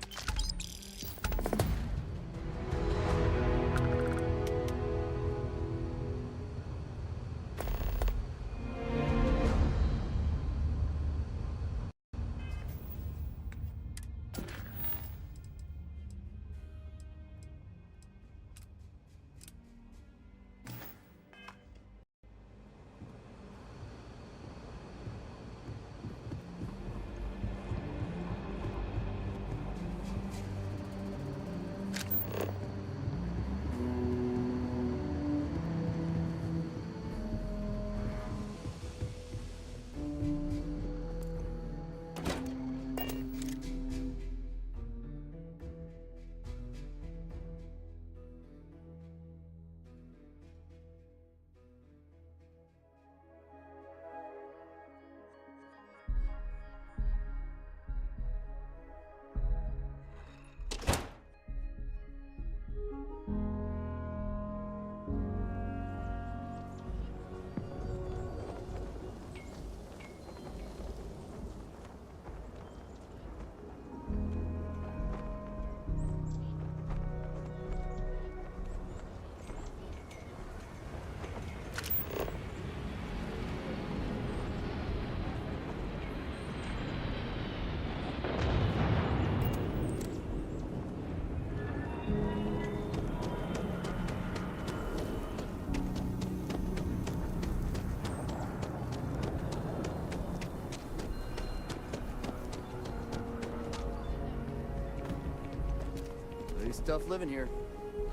It's tough living here,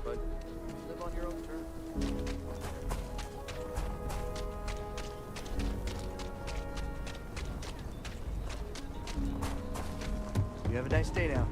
but live on your own terms. You have a nice day now.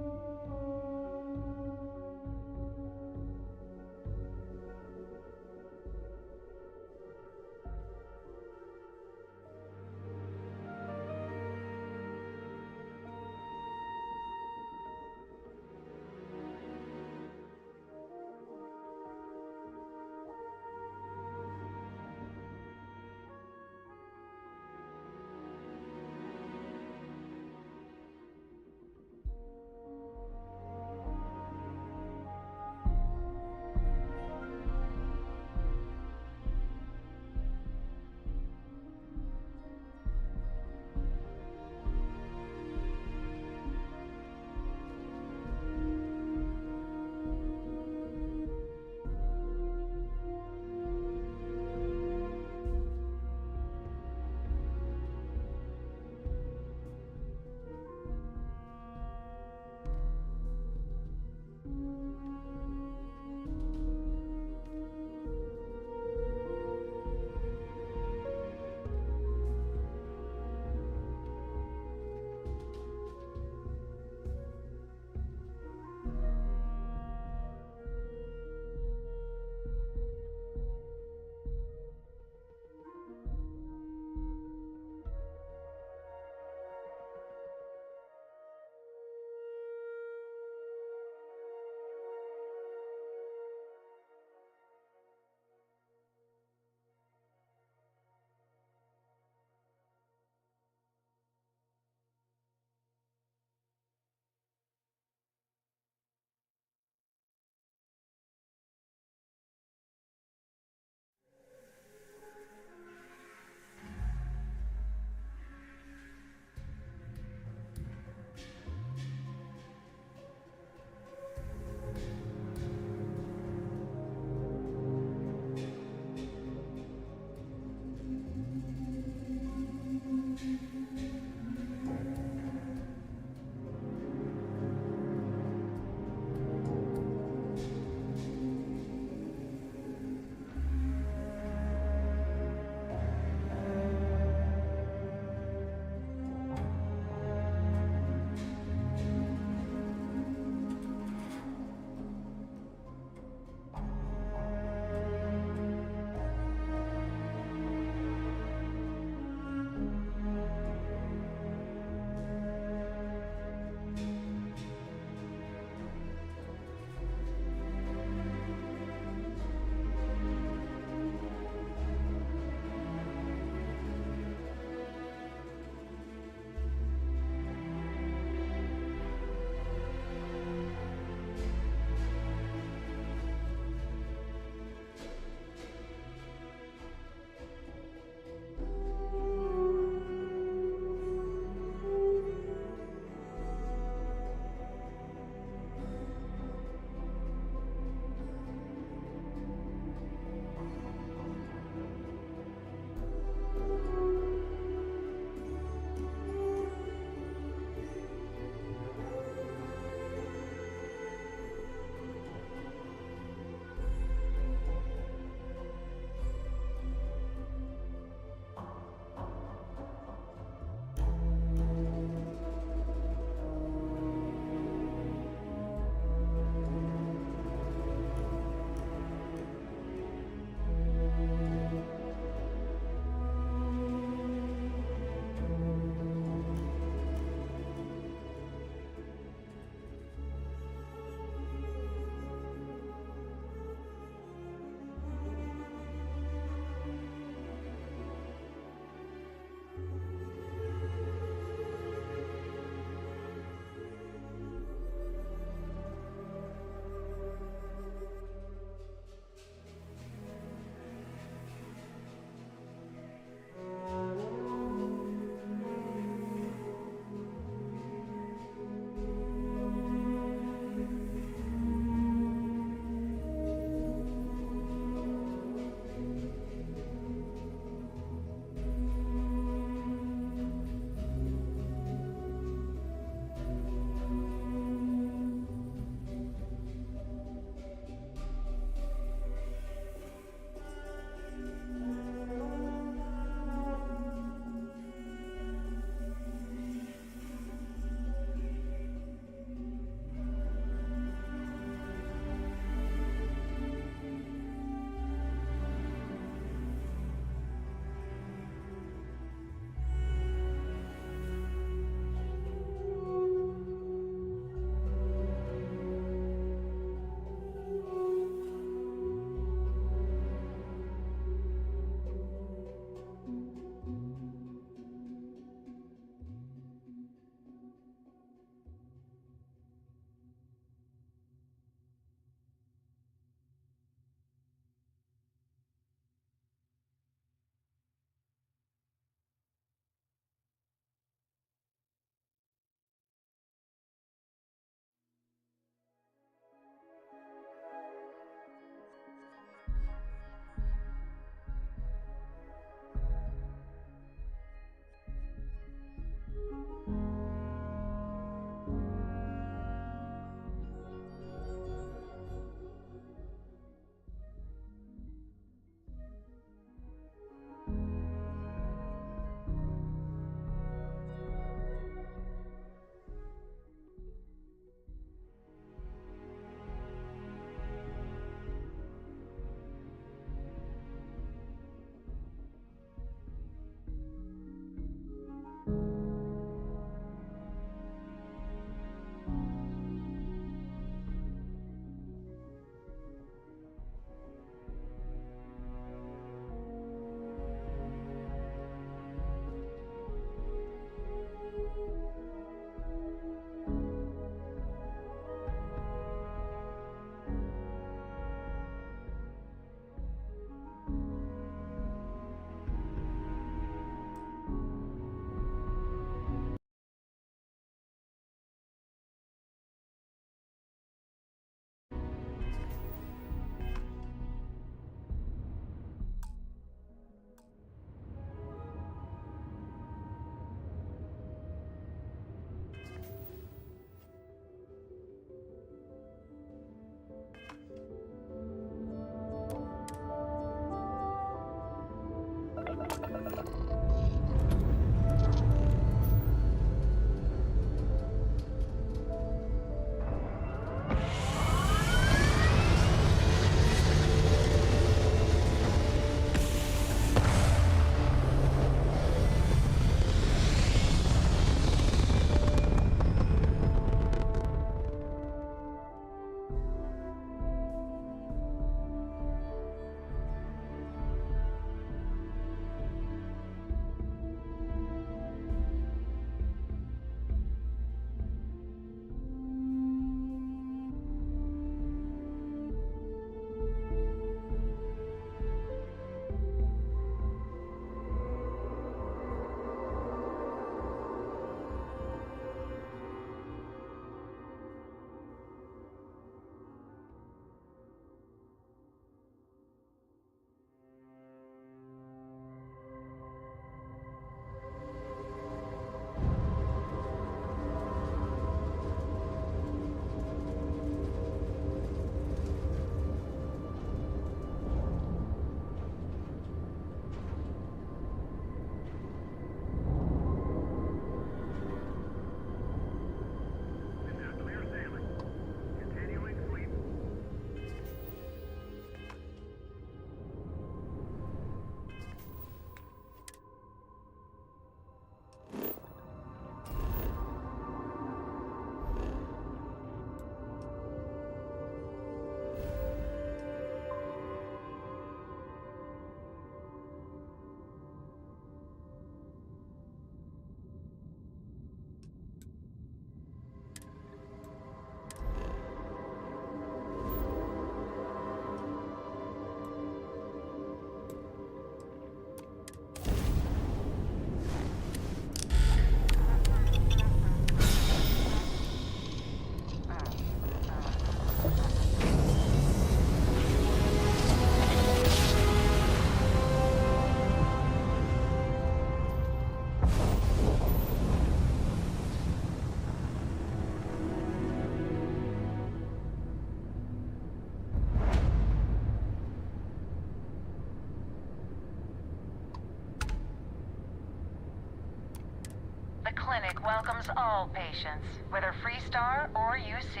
welcomes all patients, whether Freestar or UC.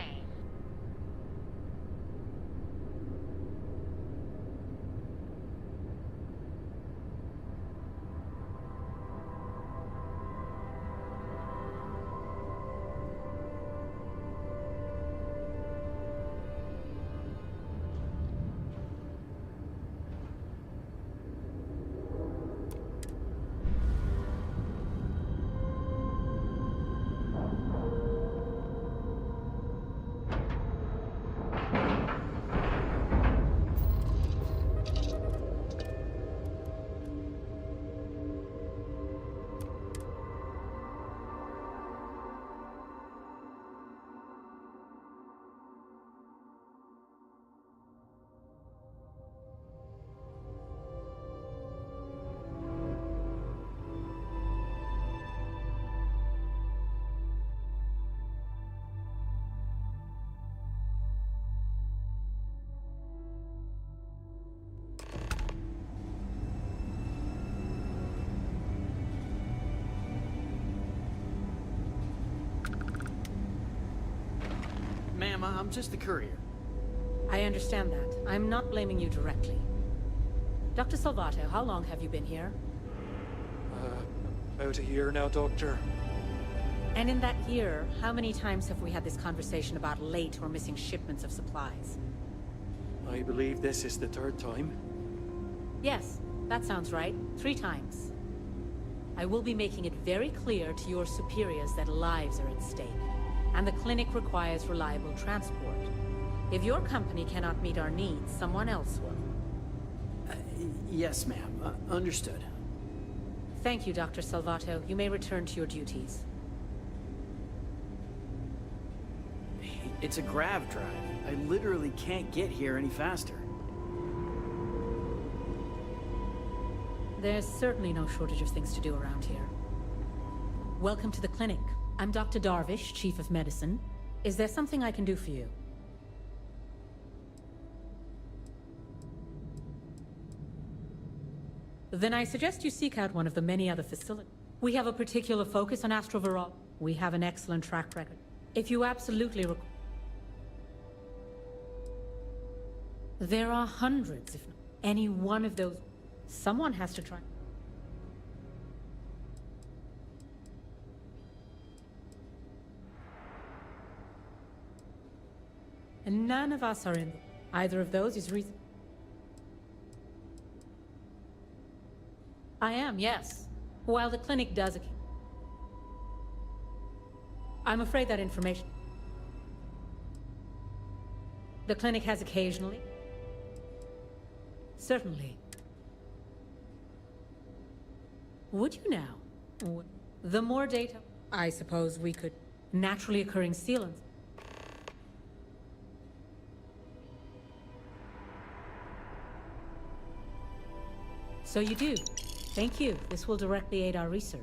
Ma'am, I'm just the courier. I understand that. I'm not blaming you directly. Dr. Salvato, how long have you been here? About a year now, Doctor. And in that year, how many times have we had this conversation about late or missing shipments of supplies? I believe this is the third time. Yes, that sounds right. 3 times. I will be making it very clear to your superiors that lives are at stake, and the clinic requires reliable transport. If your company cannot meet our needs, someone else will. Yes, ma'am. Understood. Thank you, Dr. Salvato. You may return to your duties. It's a grav drive. I literally can't get here any faster. There's certainly no shortage of things to do around here. Welcome to the clinic. I'm Dr. Darvish, Chief of Medicine. Is there something I can do for you? Then I suggest you seek out one of the many other facilities. We have a particular focus on astrovirology. We have an excellent track record. If you absolutely there are hundreds, if not any one of those. Someone has to try. And none of us are in either of those is reason. I am, yes. While the clinic does I'm afraid that information. The clinic has occasionally. Certainly. Would you now? The more data, I suppose we could. Naturally occurring sealants. So you do. Thank you. This will directly aid our research.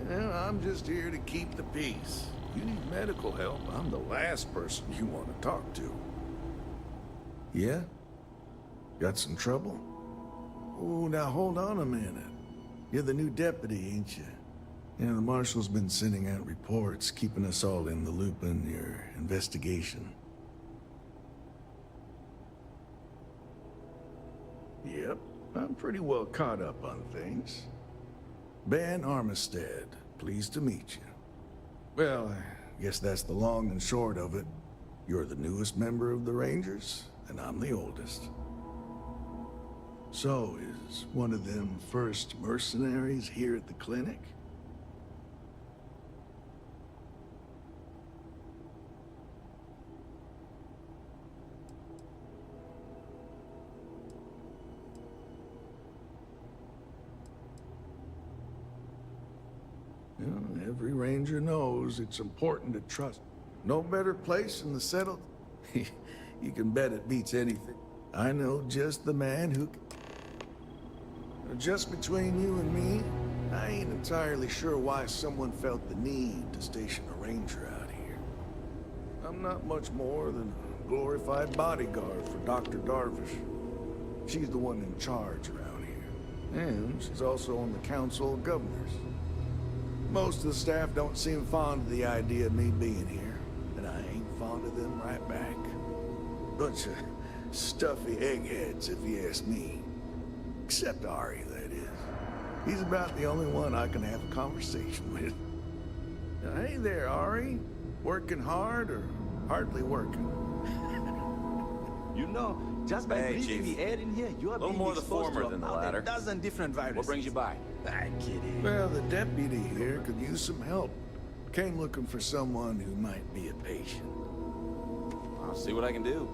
Well, I'm just here to keep the peace. You need medical help, I'm the last person you want to talk to. Yeah? Got some trouble? Oh, now hold on a minute. You're the new deputy, ain't you? Yeah, the marshal's been sending out reports, keeping us all in the loop in your investigation. Yep, I'm pretty well caught up on things. Ben Armistead, pleased to meet you. Well, I guess that's the long and short of it. You're the newest member of the Rangers, and I'm the oldest. So, is one of them first mercenaries here at the clinic? You know, every ranger knows it's important to trust. No better place in the settled. You can bet it beats anything. I know just the man who can... Just between you and me, I ain't entirely sure why someone felt the need to station a ranger out here. I'm not much more than a glorified bodyguard for Dr. Darvish. She's the one in charge around here. And she's also on the Council of Governors. Most of the staff don't seem fond of the idea of me being here, and I ain't fond of them right back. Bunch of stuffy eggheads, if you ask me. Except Ari, that is. He's about the only one I can have a conversation with. Now, hey there, Ari. Working hard or hardly working? You know, just by breathing the air in here, you are being more the exposed former to than the about latter. a dozen different viruses. What brings you by? I'm kidding. Well, the deputy here could use some help. Came looking for someone who might be a patient. I'll see what I can do.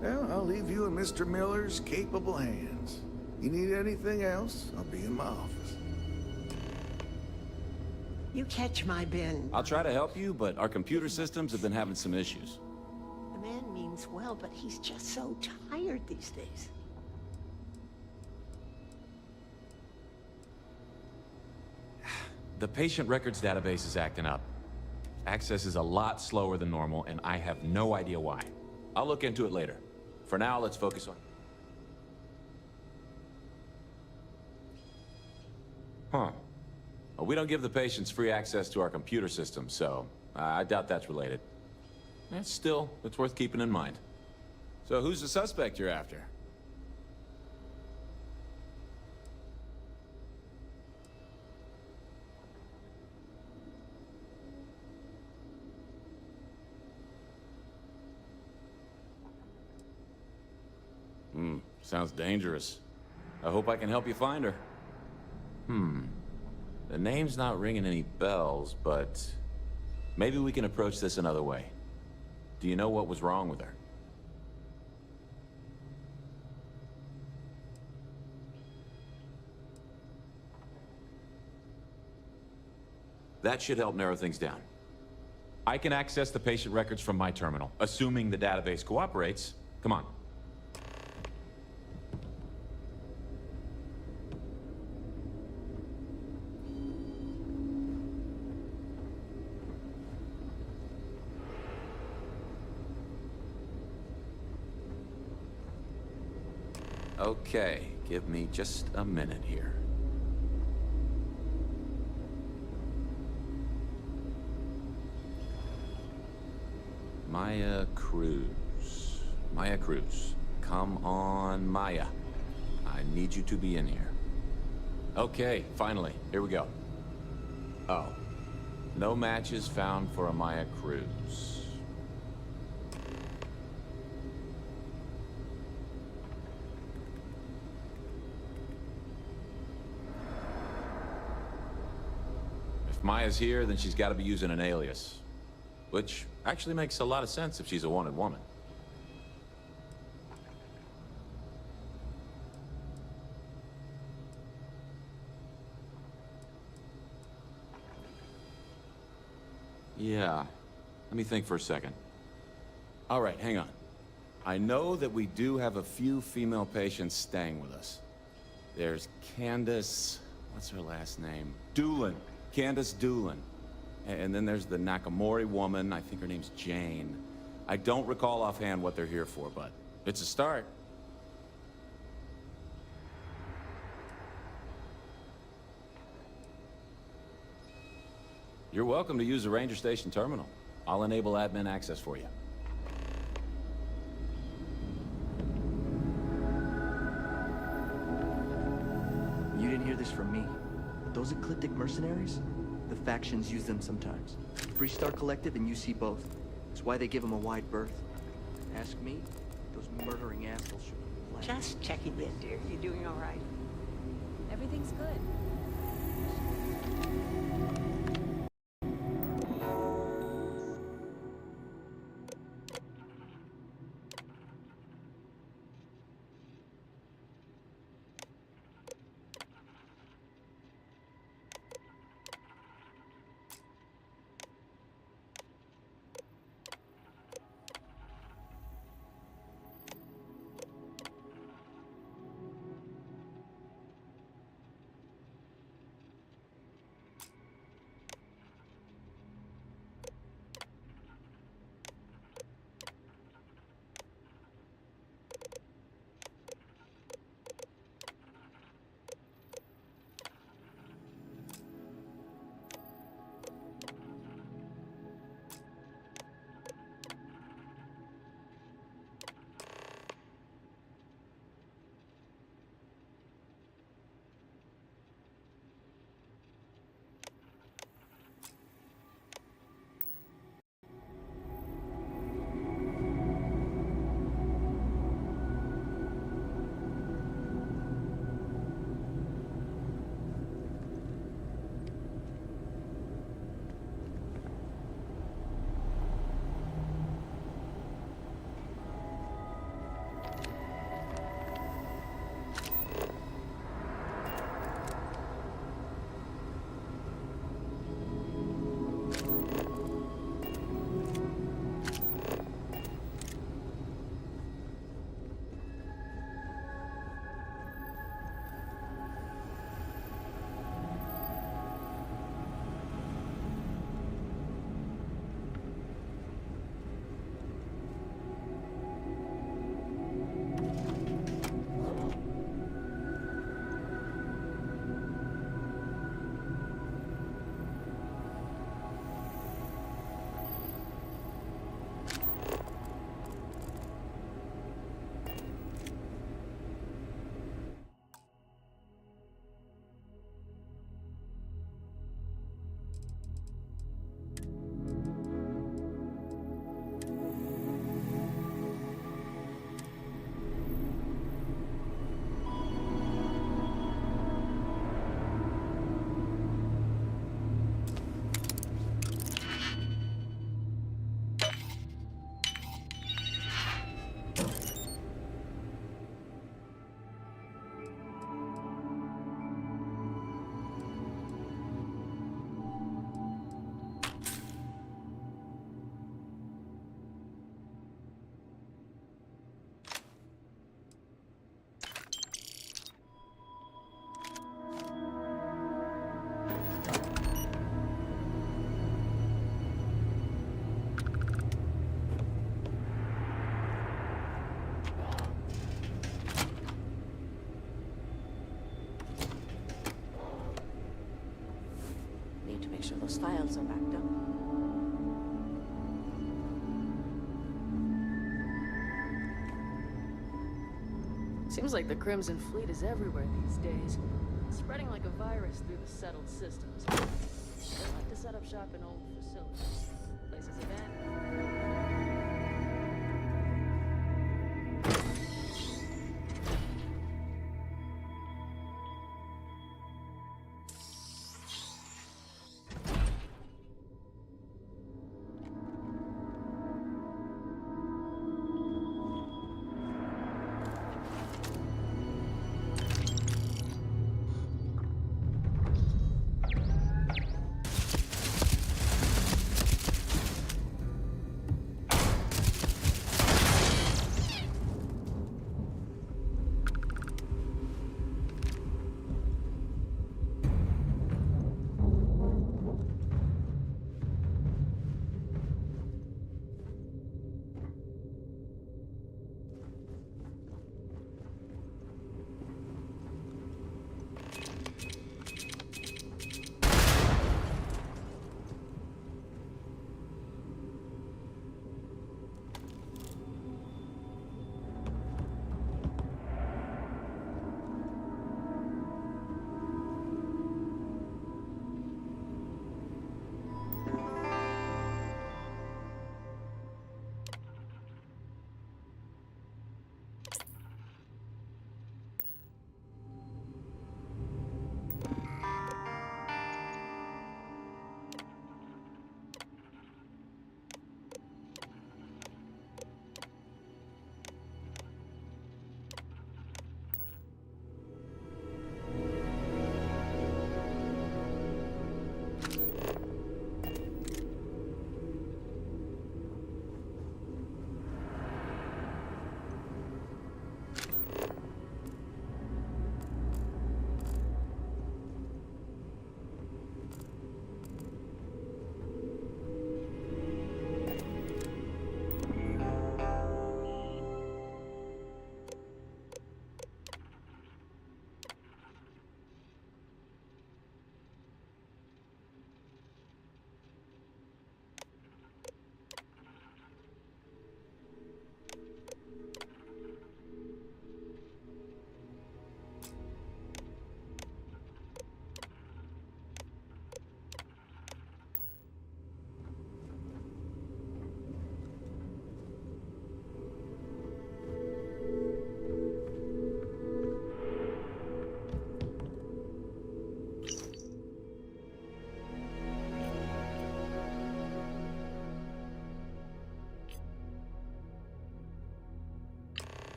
Well, I'll leave you in Mr. Miller's capable hands. You need anything else, I'll be in my office. You catch my bin. I'll try to help you, but our computer systems have been having some issues. The man means well, but he's just so tired these days. The patient records database is acting up. Access is a lot slower than normal, and I have no idea why. I'll look into it later. For now, let's focus on... Huh. Well, we don't give the patients free access to our computer system, so I doubt that's related. Still, it's worth keeping in mind. So who's the suspect you're after? Sounds dangerous. I hope I can help you find her. The name's not ringing any bells, but maybe we can approach this another way. Do you know what was wrong with her? That should help narrow things down. I can access the patient records from my terminal, assuming the database cooperates. Come on. Okay, give me just a minute here. Maya Cruz. Maya Cruz. Come on, Maya. I need you to be in here. Okay, finally. Here we go. Oh. No matches found for a Maya Cruz. If Maya's here, then she's got to be using an alias. Which actually makes a lot of sense if she's a wanted woman. Yeah. Let me think for a second. All right, hang on. I know that we do have a few female patients staying with us. There's Candace... what's her last name? Doolin. Candace Doolin. And then there's the Nakamori woman. I think her name's Jane. I don't recall offhand what they're here for, but it's a start. You're welcome to use the Ranger Station terminal. I'll enable admin access for you. You didn't hear this from me. Those eclectic mercenaries? The factions use them sometimes. Freestar Collective and UC both. That's why they give them a wide berth. Ask me, those murdering assholes should be flat. Just checking in, dear. You doing all right? Everything's good. Those files are backed up. Seems like the Crimson Fleet is everywhere these days. Spreading like a virus through the settled systems. They like to set up shop in old facilities. Places abandoned.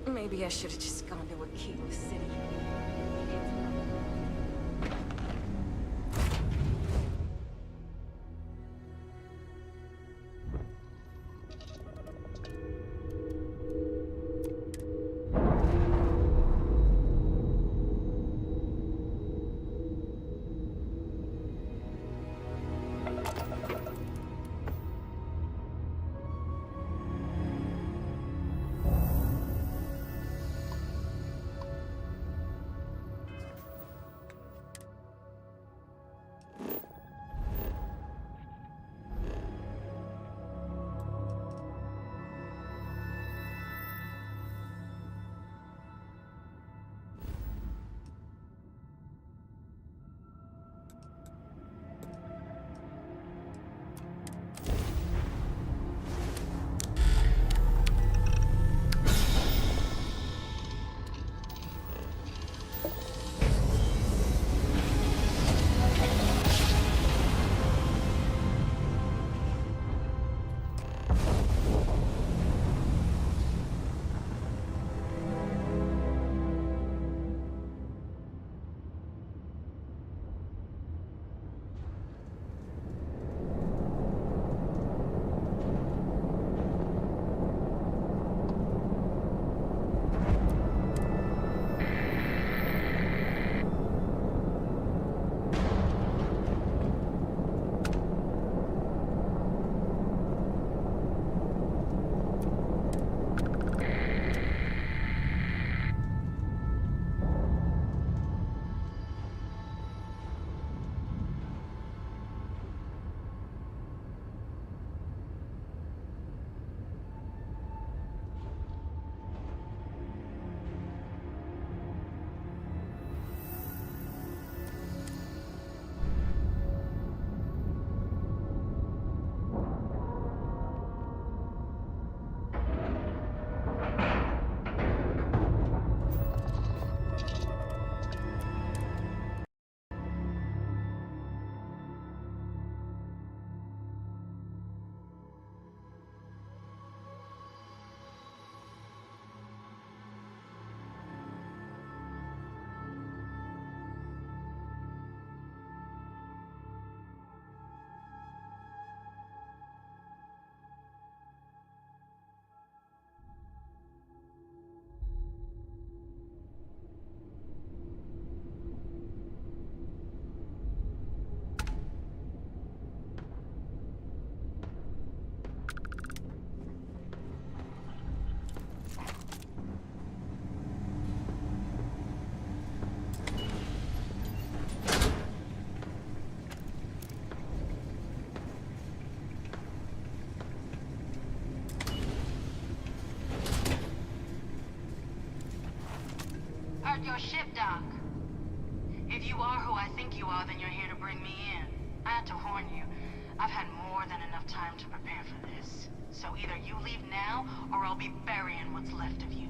Maybe I should have just gone to a keyless city. your ship, Doc. If you are who I think you are, then you're here to bring me in. I had to warn you. I've had more than enough time to prepare for this. So either you leave now, or I'll be burying what's left of you.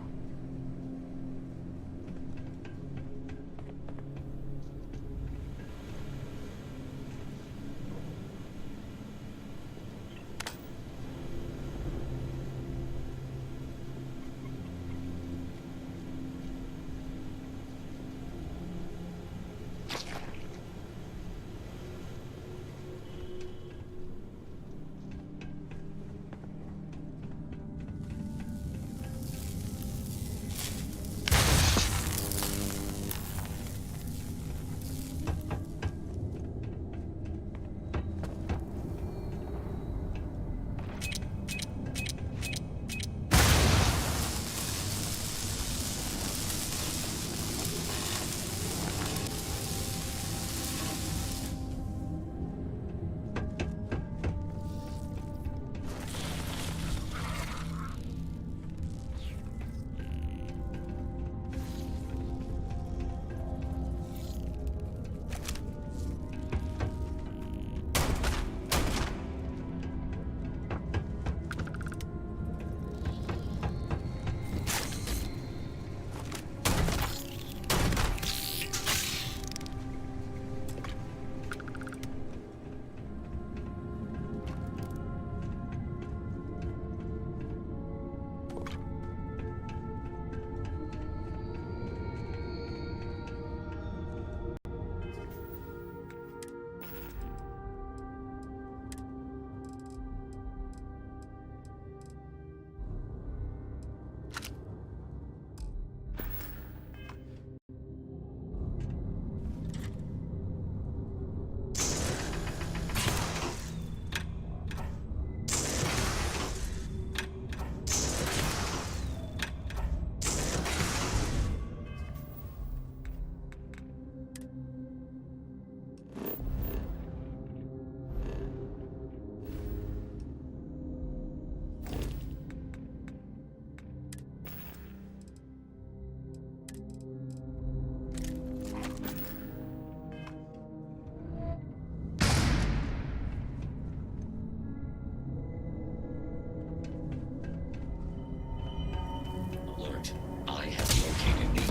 I have located the...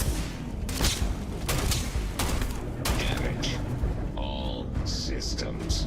Damage. All systems.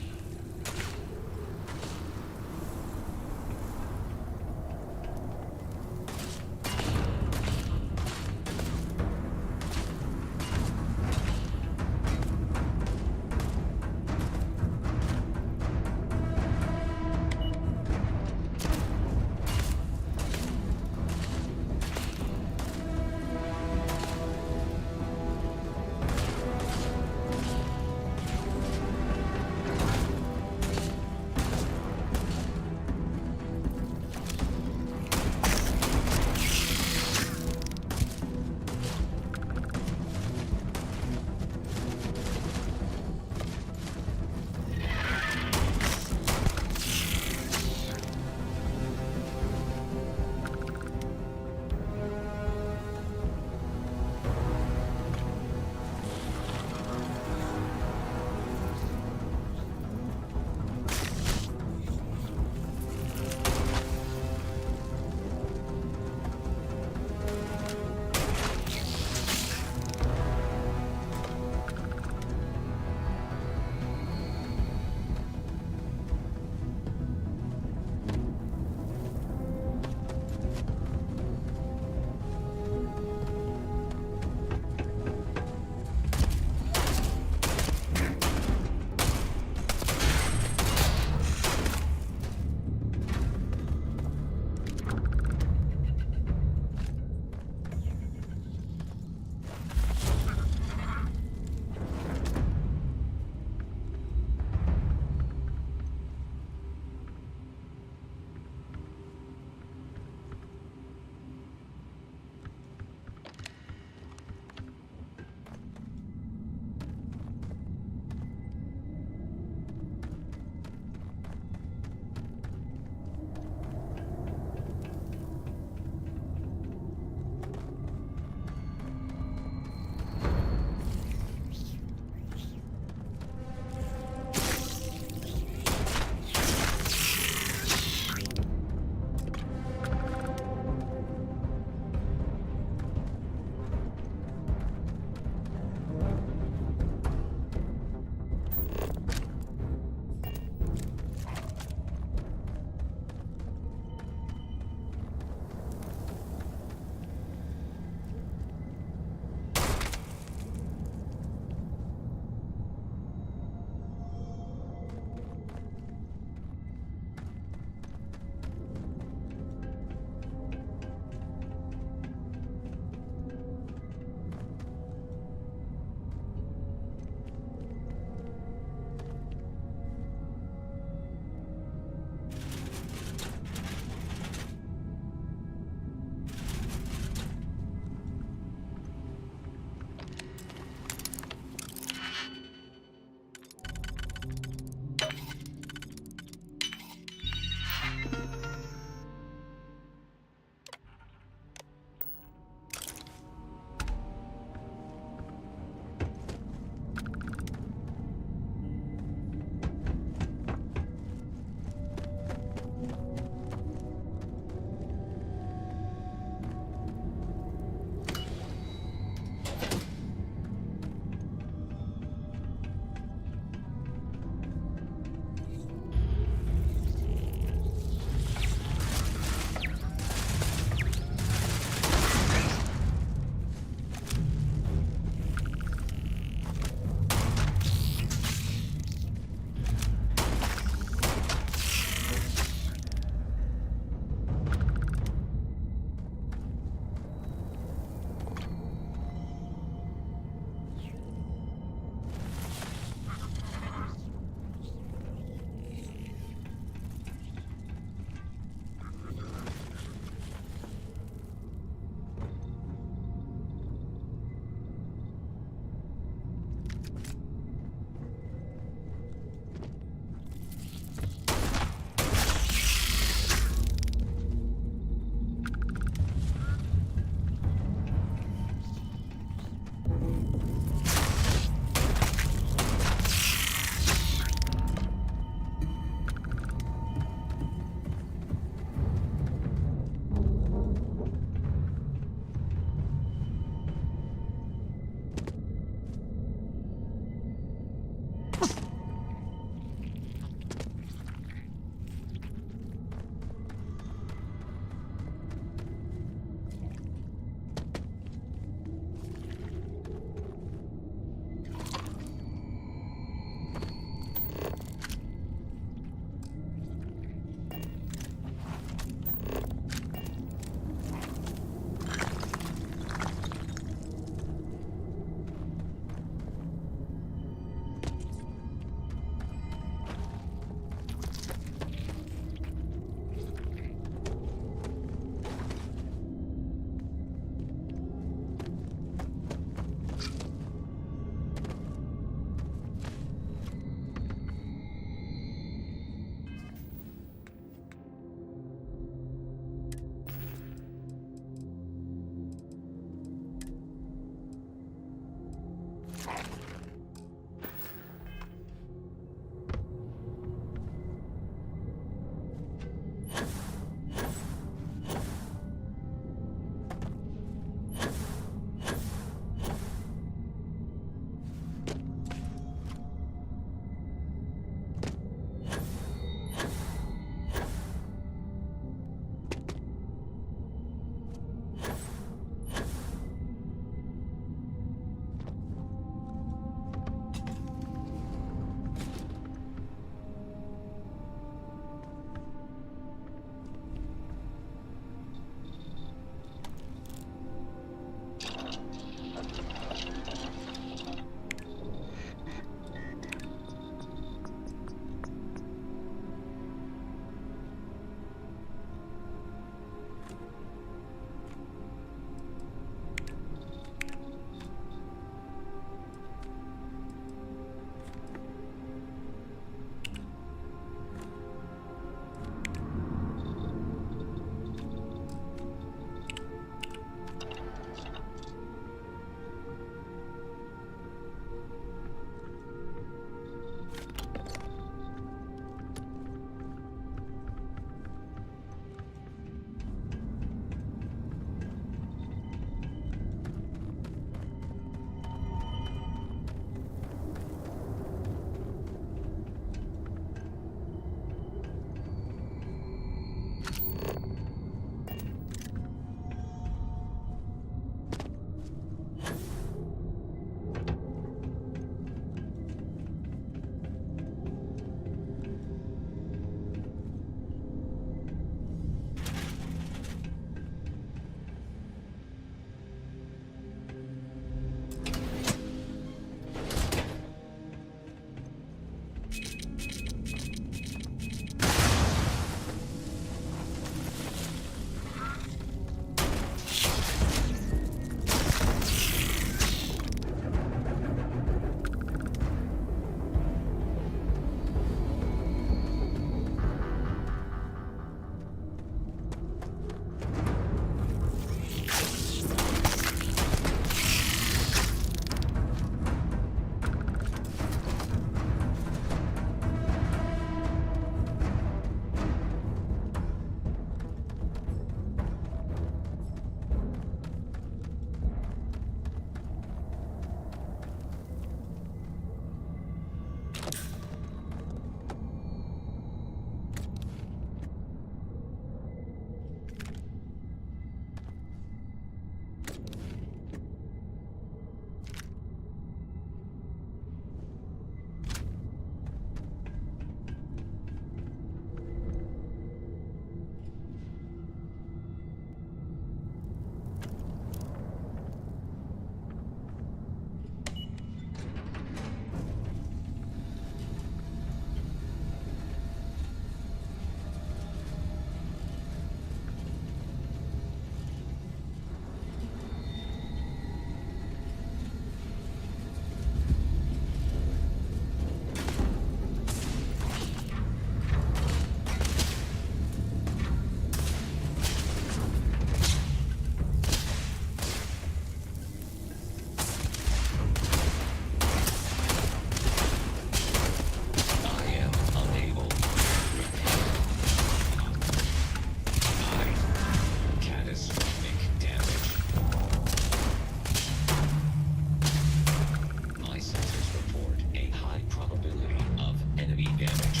Heavy damage.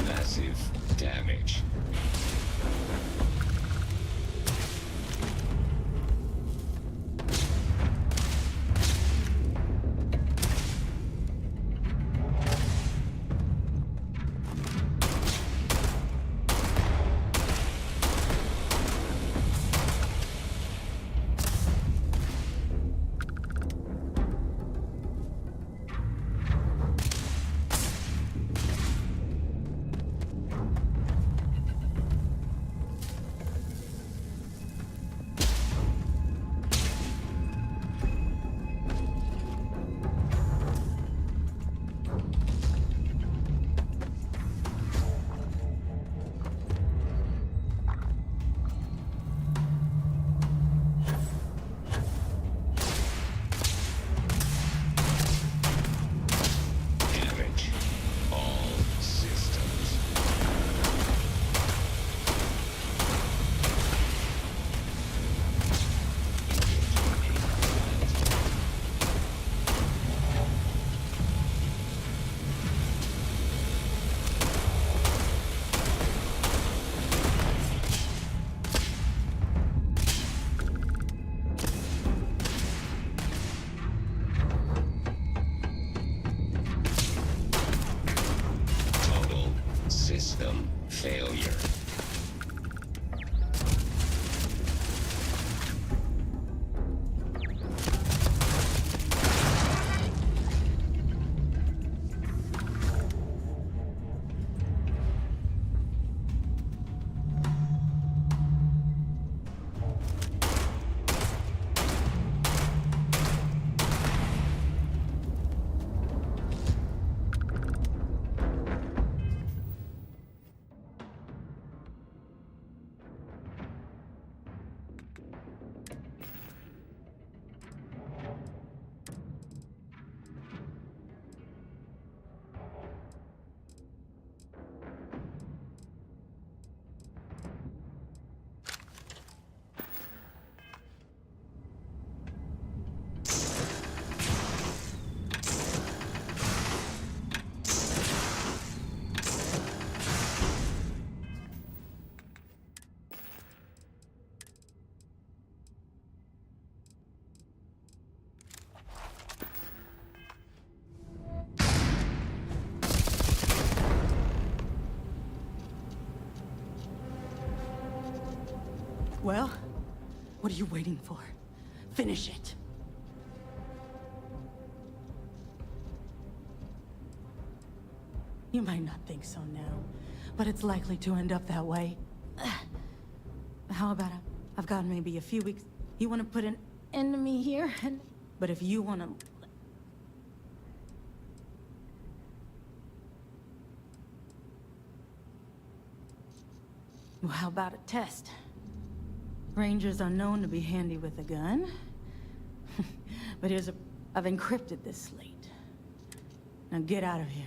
Massive damage. Damage. All systems. Total system failure. Well, what are you waiting for? Finish it. You might not think so now, but it's likely to end up that way. How about I've got maybe a few weeks. You want to put an end to me here? But if you want to... Well, how about a test? Rangers are known to be handy with a gun. But I've encrypted this slate. Now get out of here.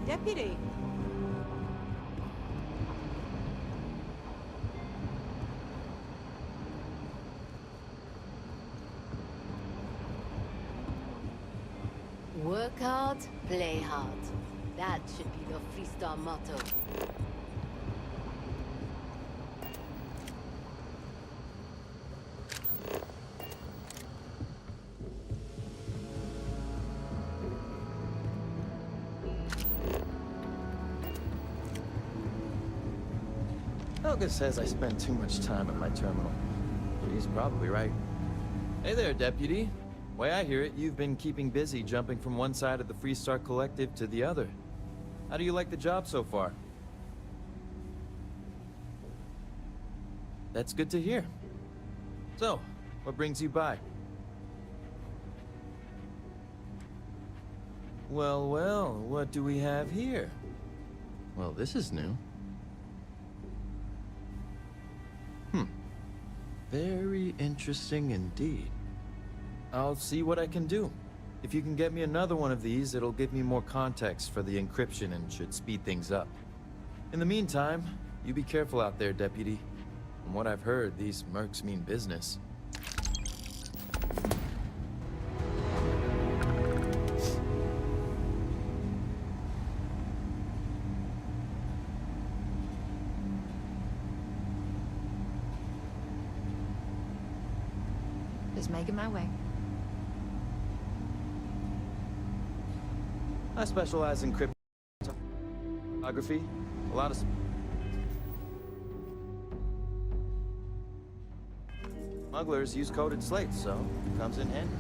Deputy. Work hard, play hard. That should be the Freestar motto. Helga says I spend too much time at my terminal. She's probably right. Hey there, Deputy. Way I hear it, you've been keeping busy jumping from one side of the Freestar Collective to the other. How do you like the job so far? That's good to hear. So, what brings you by? Well, well, what do we have here? Well, this is new. Very interesting indeed. I'll see what I can do. If you can get me another one of these, it'll give me more context for the encryption and should speed things up. In the meantime, you be careful out there, Deputy. From what I've heard, these mercs mean business. Just making my way. I specialize in cryptography. A lot of smugglers use coded slates, so it comes in handy.